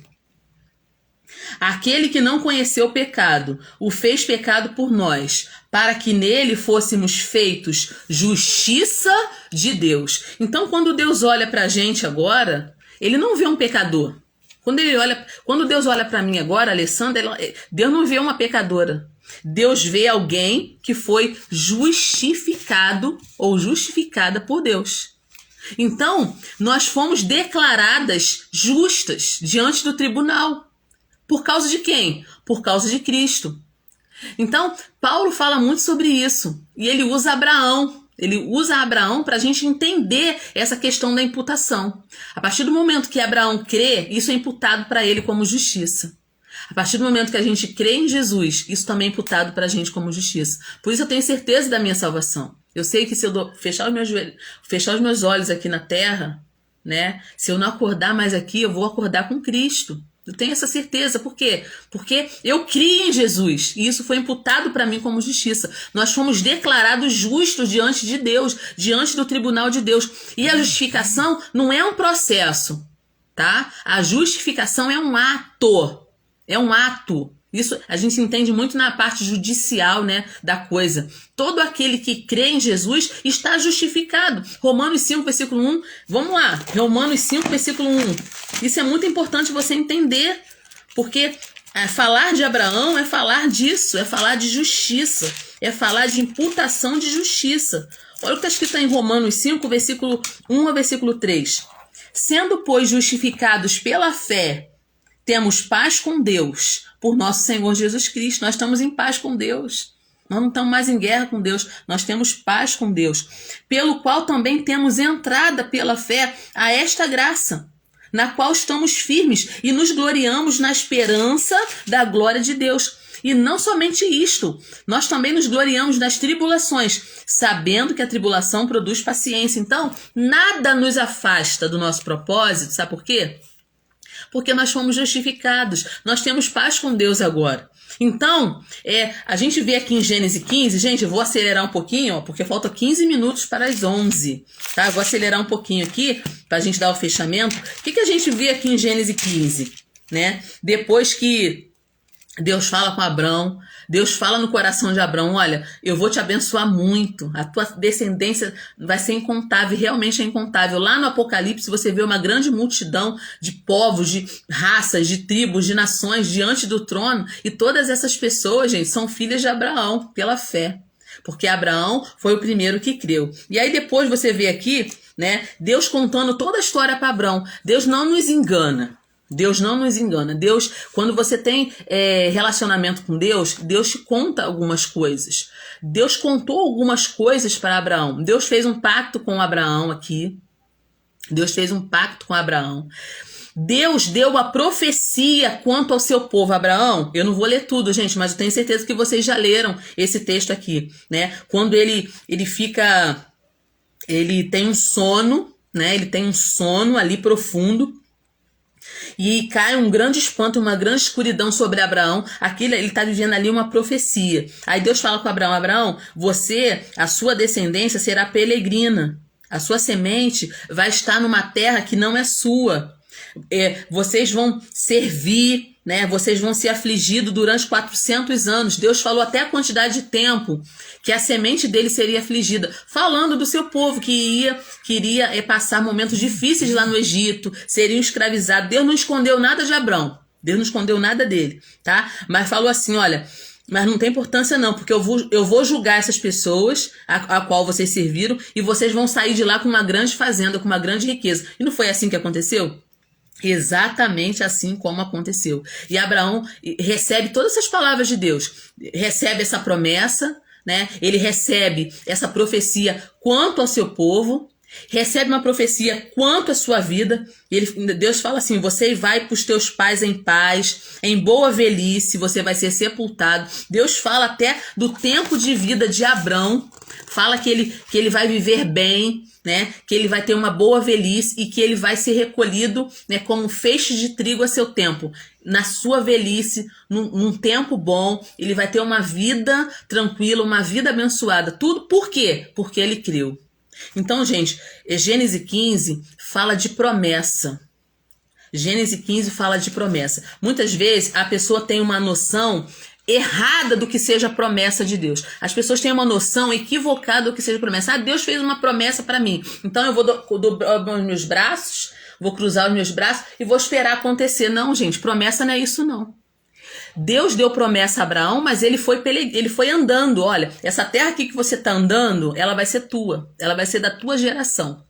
Aquele que não conheceu o pecado, o fez pecado por nós, para que nele fôssemos feitos justiça de Deus. Então, quando Deus olha para a gente agora, ele não vê um pecador. Quando Deus olha para mim agora, Alessandra, Deus não vê uma pecadora. Deus vê alguém que foi justificado ou justificada por Deus. Então, nós fomos declaradas justas diante do tribunal. Por causa de quem? Por causa de Cristo. Então, Paulo fala muito sobre isso. E ele usa Abraão. Ele usa Abraão para a gente entender essa questão da imputação. A partir do momento que Abraão crê, isso é imputado para ele como justiça. A partir do momento que a gente crê em Jesus, isso também é imputado para a gente como justiça. Por isso eu tenho certeza da minha salvação. Eu sei que se eu fechar os meus olhos aqui na terra, né? Se eu não acordar mais aqui, eu vou acordar com Cristo. Eu tenho essa certeza. Por quê? Porque eu criei em Jesus e isso foi imputado para mim como justiça. Nós fomos declarados justos diante de Deus, diante do tribunal de Deus. E a justificação não é um processo, tá? A justificação é um ato. É um ato. Isso a gente entende muito na parte judicial, né, da coisa. Todo aquele que crê em Jesus está justificado. Romanos 5, versículo 1. Vamos lá. Romanos 5, versículo 1. Isso é muito importante você entender. Porque falar de Abraão é falar disso. É falar de justiça. É falar de imputação de justiça. Olha o que está escrito em Romanos 5, versículo 1 a versículo 3. Sendo, pois, justificados pela fé, temos paz com Deus, por nosso Senhor Jesus Cristo. Nós estamos em paz com Deus. Nós não estamos mais em guerra com Deus. Nós temos paz com Deus. Pelo qual também temos entrada pela fé a esta graça, na qual estamos firmes e nos gloriamos na esperança da glória de Deus. E não somente isto, nós também nos gloriamos nas tribulações, sabendo que a tribulação produz paciência. Então, nada nos afasta do nosso propósito. Sabe por quê? Porque nós fomos justificados, nós temos paz com Deus agora. Então, a gente vê aqui em Gênesis 15, gente, eu vou acelerar um pouquinho, ó, porque falta 15 minutos para as 11, tá? Eu vou acelerar um pouquinho aqui, para a gente dar o fechamento. O que a gente vê aqui em Gênesis 15, né? Depois que Deus fala com Abrão, Deus fala no coração de Abrão, olha, eu vou te abençoar muito, a tua descendência vai ser incontável, realmente é incontável. Lá no Apocalipse você vê uma grande multidão de povos, de raças, de tribos, de nações diante do trono, e todas essas pessoas, gente, são filhas de Abraão, pela fé, porque Abraão foi o primeiro que creu. E aí depois você vê aqui, né, Deus contando toda a história para Abrão. Deus não nos engana. Deus não nos engana. Deus, quando você tem relacionamento com Deus, Deus te conta algumas coisas. Deus contou algumas coisas para Abraão. Deus fez um pacto com Abraão aqui. Deus fez um pacto com Abraão. Deus deu a profecia quanto ao seu povo. Abraão, eu não vou ler tudo, gente, mas eu tenho certeza que vocês já leram esse texto aqui, né? Quando ele tem um sono, né? Ele tem um sono ali profundo. E cai um grande espanto, uma grande escuridão sobre Abraão. Ele está vivendo ali uma profecia. Aí Deus fala com Abraão, Abraão, a sua descendência será peregrina. A sua semente vai estar numa terra que não é sua. Vocês vão servir, né? Vocês vão ser afligidos durante 400 anos. Deus falou até a quantidade de tempo que a semente dele seria afligida, falando do seu povo que iria passar momentos difíceis lá no Egito, seriam escravizados. Deus não escondeu nada de Abraão, Deus não escondeu nada dele, tá? Mas falou assim, olha, mas não tem importância não, porque eu vou julgar essas pessoas a qual vocês serviram e vocês vão sair de lá com uma grande fazenda, com uma grande riqueza. E não foi assim que aconteceu? Exatamente assim como aconteceu. E Abraão recebe todas essas palavras de Deus, recebe essa promessa, né? Ele recebe essa profecia quanto ao seu povo, recebe uma profecia quanto à sua vida. Deus fala assim, você vai para os teus pais em paz, em boa velhice, você vai ser sepultado. Deus fala até do tempo de vida de Abrão, fala que ele vai viver bem, né? Que ele vai ter uma boa velhice e que ele vai ser recolhido, né, como feixe de trigo a seu tempo. Na sua velhice, num tempo bom, ele vai ter uma vida tranquila, uma vida abençoada. Tudo por quê? Porque ele creu. Então, gente, Gênesis 15 fala de promessa. Gênesis 15 fala de promessa. Muitas vezes a pessoa tem uma noção errada do que seja a promessa de Deus. As pessoas têm uma noção equivocada do que seja a promessa. Deus fez uma promessa para mim, então eu vou dobrar os meus braços, vou cruzar os meus braços e vou esperar acontecer. Não, gente, promessa não é isso não. Deus deu promessa a Abraão, mas ele foi andando. Olha, essa terra aqui que você está andando, ela vai ser tua, ela vai ser da tua geração.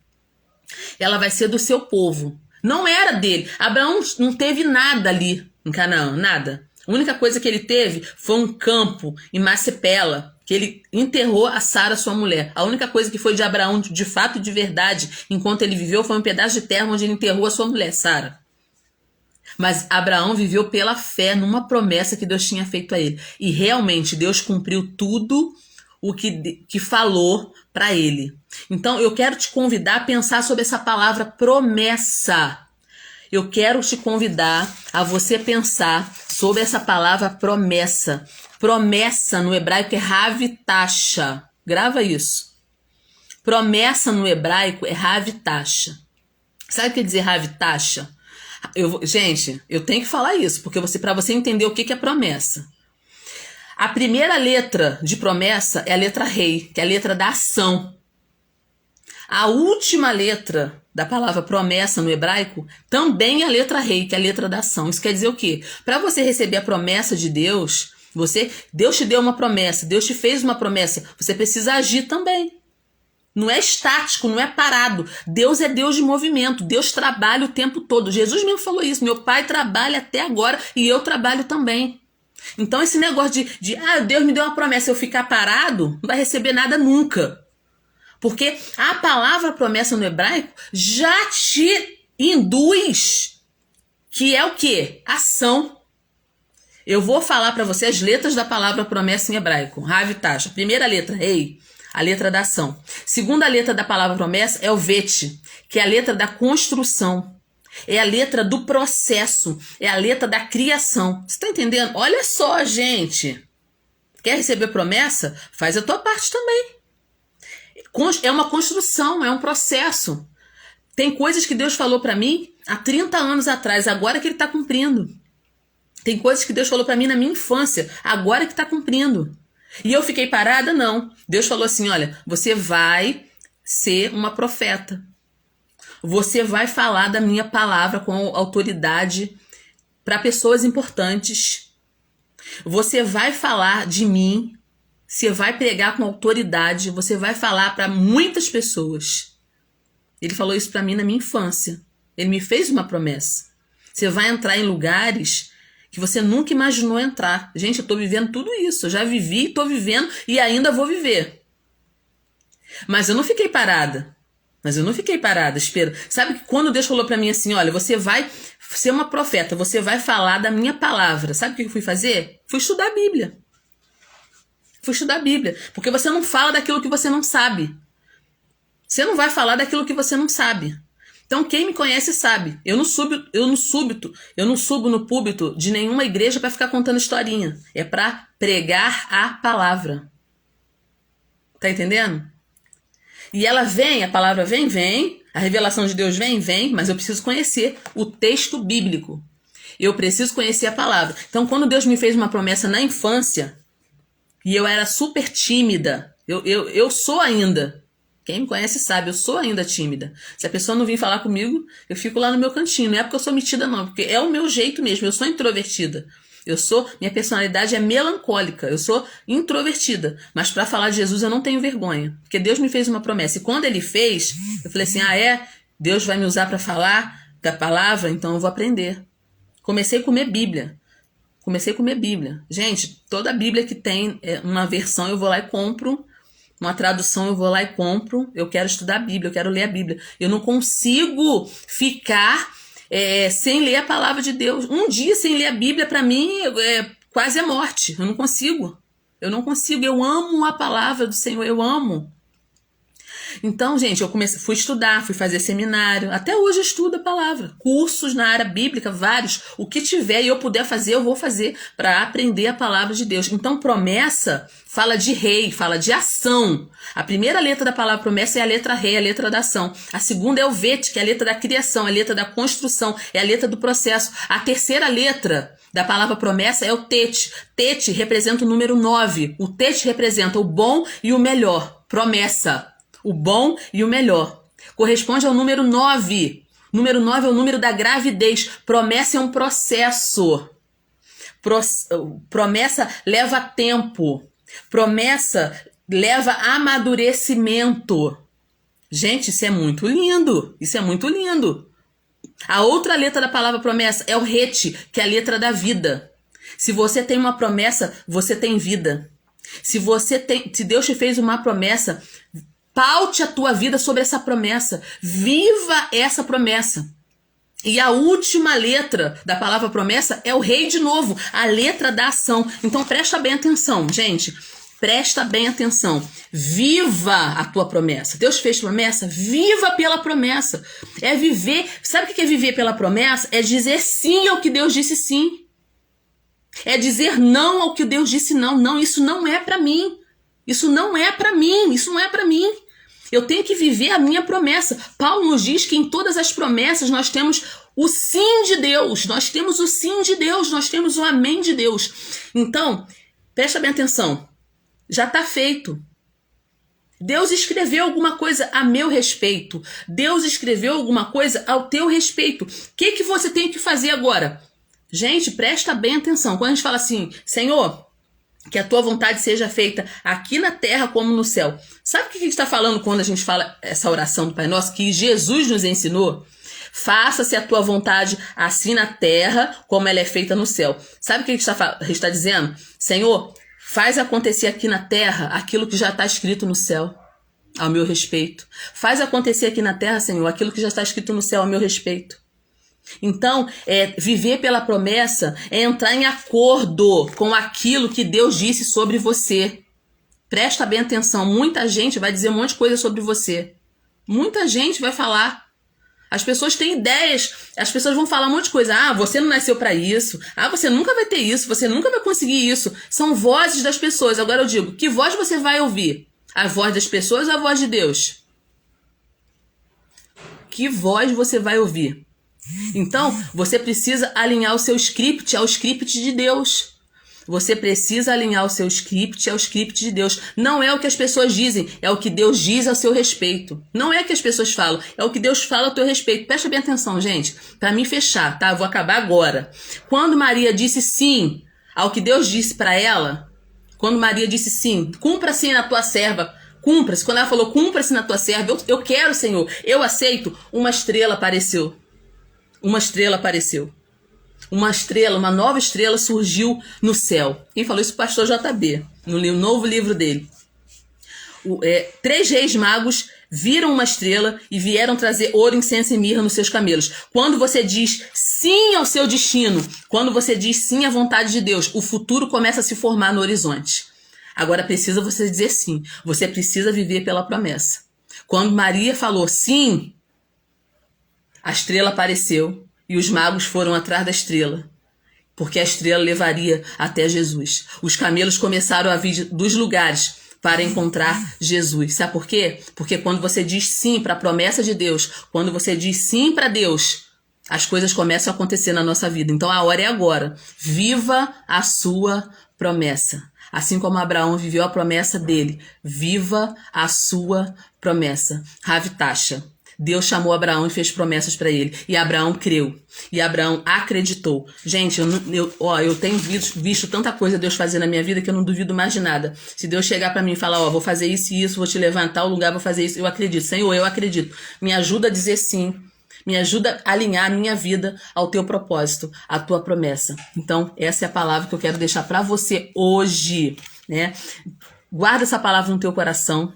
Ela vai ser do seu povo. Não era dele. Abraão não teve nada ali em Canaã, nada. A única coisa que ele teve foi um campo em Macpela, que ele enterrou a Sara, sua mulher. A única coisa que foi de Abraão, de fato e de verdade, enquanto ele viveu, foi um pedaço de terra onde ele enterrou a sua mulher, Sara. Mas Abraão viveu pela fé numa promessa que Deus tinha feito a ele. E realmente Deus cumpriu tudo o que falou para ele. Então eu quero te convidar a pensar sobre essa palavra promessa. Eu quero te convidar a você pensar sobre essa palavra promessa. Promessa no hebraico é havitasha. Grava isso. Promessa no hebraico é havitasha. Sabe o que quer dizer havitasha? Gente, eu tenho que falar isso, porque para você entender o que é promessa. A primeira letra de promessa é a letra rei, que é a letra da ação. A última letra da palavra promessa no hebraico também é a letra rei, que é a letra da ação. Isso quer dizer o quê? Para você receber a promessa de Deus, Deus te deu uma promessa, Deus te fez uma promessa, você precisa agir também. Não é estático, não é parado. Deus é Deus de movimento, Deus trabalha o tempo todo. Jesus mesmo falou isso, meu pai trabalha até agora e eu trabalho também. Então esse negócio de Deus me deu uma promessa, eu ficar parado, não vai receber nada nunca. Porque a palavra promessa no hebraico já te induz, que é o quê? Ação. Eu vou falar para você as letras da palavra promessa em hebraico. Havitasha. Primeira letra, rei, a letra da ação. Segunda letra da palavra promessa é o vet, que é a letra da construção. É a letra do processo. É a letra da criação. Você está entendendo? Olha só, gente. Quer receber promessa? Faz a tua parte também. É uma construção, é um processo. Tem coisas que Deus falou para mim há 30 anos atrás, agora que ele está cumprindo. Tem coisas que Deus falou para mim na minha infância, agora que está cumprindo. E eu fiquei parada? Não. Deus falou assim, olha, você vai ser uma profeta. Você vai falar da minha palavra com autoridade para pessoas importantes. Você vai falar de mim. Você vai pregar com autoridade, você vai falar para muitas pessoas. Ele falou isso para mim na minha infância. Ele me fez uma promessa. Você vai entrar em lugares que você nunca imaginou entrar. Gente, eu estou vivendo tudo isso. Eu já vivi, estou vivendo e ainda vou viver. Mas eu não fiquei parada. Espera. Sabe que quando Deus falou para mim assim, olha, você vai ser uma profeta, você vai falar da minha palavra. Sabe o que eu fui fazer? Fui estudar a Bíblia. Porque você não fala daquilo que você não sabe. Você não vai falar daquilo que você não sabe. Então quem me conhece sabe. Eu não subo no púlpito de nenhuma igreja para ficar contando historinha. É para pregar a palavra. Tá entendendo? E ela vem, a palavra vem, a revelação de Deus vem, mas eu preciso conhecer o texto bíblico. Eu preciso conhecer a palavra. Então quando Deus me fez uma promessa na infância, e eu era super tímida. Eu sou ainda. Quem me conhece sabe, eu sou ainda tímida. Se a pessoa não vir falar comigo, eu fico lá no meu cantinho. Não é porque eu sou metida, não. Porque é o meu jeito mesmo. Eu sou introvertida. Minha personalidade é melancólica. Eu sou introvertida. Mas para falar de Jesus eu não tenho vergonha. Porque Deus me fez uma promessa. E quando ele fez, eu falei assim, Deus vai me usar para falar da palavra, então eu vou aprender. Comecei a comer Bíblia. Gente, toda a Bíblia que tem uma versão eu vou lá e compro, uma tradução eu vou lá e compro. Eu quero estudar a Bíblia, eu quero ler a Bíblia. Eu não consigo ficar sem ler a palavra de Deus. Um dia sem ler a Bíblia, para mim, quase é morte. Eu não consigo. Eu amo a palavra do Senhor, eu amo. Então, gente, fui estudar, fui fazer seminário. Até hoje eu estudo a palavra. Cursos na área bíblica, vários. O que tiver e eu puder fazer, eu vou fazer para aprender a palavra de Deus. Então, promessa fala de rei, fala de ação. A primeira letra da palavra promessa é a letra rei, a letra da ação. A segunda é o vet, que é a letra da criação, a letra da construção, é a letra do processo. A terceira letra da palavra promessa é o tet. Tet representa o número 9. O tet representa o bom e o melhor. Promessa. O bom e o melhor. Corresponde ao número 9. Número 9 é o número da gravidez. Promessa é um processo. Promessa leva tempo. Promessa leva amadurecimento. Gente, isso é muito lindo. Isso é muito lindo. A outra letra da palavra promessa é o rete, que é a letra da vida. Se você tem uma promessa, você tem vida. Se Deus te fez uma promessa, paute a tua vida sobre essa promessa. Viva essa promessa. E a última letra da palavra promessa é o rei de novo, a letra da ação. Então presta bem atenção, gente. Presta bem atenção. Viva a tua promessa. Deus fez promessa? Viva pela promessa. É viver. Sabe o que é viver pela promessa? É dizer sim ao que Deus disse sim. É dizer não ao que Deus disse não. Não, isso não é para mim. Isso não é para mim. Isso não é para mim. Eu tenho que viver a minha promessa. Paulo nos diz que em todas as promessas nós temos o sim de Deus. Nós temos o sim de Deus. Nós temos o amém de Deus. Então, presta bem atenção. Já está feito. Deus escreveu alguma coisa a meu respeito. Deus escreveu alguma coisa ao teu respeito. O que você tem que fazer agora? Gente, presta bem atenção. Quando a gente fala assim, Senhor, que a tua vontade seja feita aqui na terra como no céu. Sabe o que a gente está falando quando a gente fala essa oração do Pai Nosso? Que Jesus nos ensinou? Faça-se a tua vontade assim na terra como ela é feita no céu. Sabe o que a gente está dizendo? Senhor, faz acontecer aqui na terra aquilo que já está escrito no céu, ao meu respeito. Faz acontecer aqui na terra, Senhor, aquilo que já está escrito no céu, ao meu respeito. Então, viver pela promessa é entrar em acordo com aquilo que Deus disse sobre você. Presta bem atenção. Muita gente vai dizer um monte de coisa sobre você. Muita gente vai falar. As pessoas têm ideias, as pessoas vão falar um monte de coisa. Ah, você não nasceu para isso. Ah, você nunca vai ter isso, você nunca vai conseguir isso. São vozes das pessoas. Agora eu digo, que voz você vai ouvir? A voz das pessoas ou a voz de Deus? Que voz você vai ouvir? Então, você precisa alinhar o seu script ao script de Deus. Você precisa alinhar o seu script ao script de Deus. Não é o que as pessoas dizem, é o que Deus diz a seu respeito. Não é o que as pessoas falam, é o que Deus fala ao teu respeito. Presta bem atenção, gente, para mim fechar, tá? Eu vou acabar agora. Quando Maria disse sim ao que Deus disse para ela, quando Maria disse sim, cumpra-se na tua serva, cumpra-se. Quando ela falou, cumpra-se na tua serva, eu quero, Senhor, eu aceito, uma estrela apareceu. Uma estrela apareceu. Uma estrela, uma nova estrela surgiu no céu. Quem falou isso? O pastor JB, no novo livro dele. 3 reis magos viram uma estrela e vieram trazer ouro, incenso e mirra nos seus camelos. Quando você diz sim ao seu destino, quando você diz sim à vontade de Deus, o futuro começa a se formar no horizonte. Agora precisa você dizer sim. Você precisa viver pela promessa. Quando Maria falou sim, a estrela apareceu e os magos foram atrás da estrela, porque a estrela levaria até Jesus. Os camelos começaram a vir dos lugares para encontrar Jesus. Sabe por quê? Porque quando você diz sim para a promessa de Deus, quando você diz sim para Deus, as coisas começam a acontecer na nossa vida. Então a hora é agora. Viva a sua promessa. Assim como Abraão viveu a promessa dele, viva a sua promessa. Rav Tasha. Deus chamou Abraão e fez promessas para ele. E Abraão creu. E Abraão acreditou. Gente, eu tenho visto tanta coisa Deus fazer na minha vida que eu não duvido mais de nada. Se Deus chegar para mim e falar, vou fazer isso e isso, vou te levar em tal lugar, vou fazer isso, eu acredito. Senhor, eu acredito. Me ajuda a dizer sim. Me ajuda a alinhar a minha vida ao teu propósito, à tua promessa. Então, essa é a palavra que eu quero deixar para você hoje, né? Guarda essa palavra no teu coração.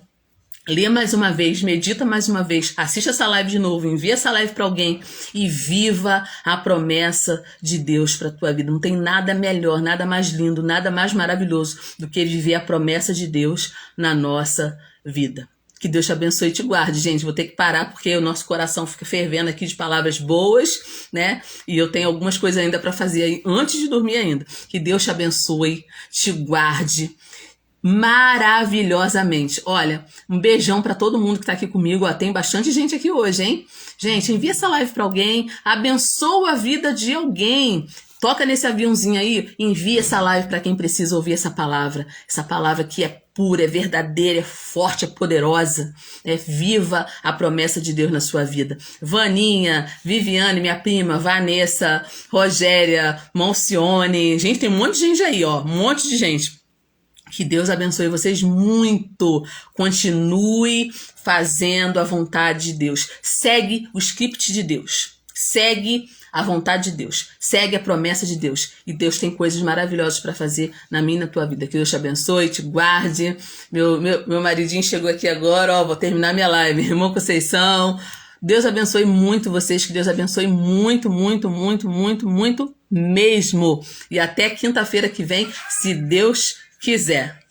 Lê mais uma vez, medita mais uma vez, assista essa live de novo, envia essa live para alguém e viva a promessa de Deus para a tua vida. Não tem nada melhor, nada mais lindo, nada mais maravilhoso do que viver a promessa de Deus na nossa vida. Que Deus te abençoe e te guarde, gente. Vou ter que parar porque o nosso coração fica fervendo aqui de palavras boas, né? E eu tenho algumas coisas ainda para fazer aí antes de dormir ainda. Que Deus te abençoe, te guarde maravilhosamente. Olha, um beijão para todo mundo que tá aqui comigo. Tem bastante gente aqui hoje, hein? Gente, envia essa live para alguém, abençoa a vida de alguém. Toca nesse aviãozinho aí, envia essa live para quem precisa ouvir essa palavra que é pura, é verdadeira, é forte, é poderosa, é viva a promessa de Deus na sua vida. Vaninha, Viviane, minha prima, Vanessa, Rogéria, Moncione, gente, tem um monte de gente aí, um monte de gente. Que Deus abençoe vocês muito. Continue fazendo a vontade de Deus. Segue o script de Deus. Segue a vontade de Deus. Segue a promessa de Deus. E Deus tem coisas maravilhosas para fazer na minha e na tua vida. Que Deus te abençoe, te guarde. Meu maridinho chegou aqui agora, ó, vou terminar minha live. Irmão Conceição. Deus abençoe muito vocês. Que Deus abençoe muito, muito, muito, muito, muito mesmo. E até quinta-feira que vem, se Deus quiser.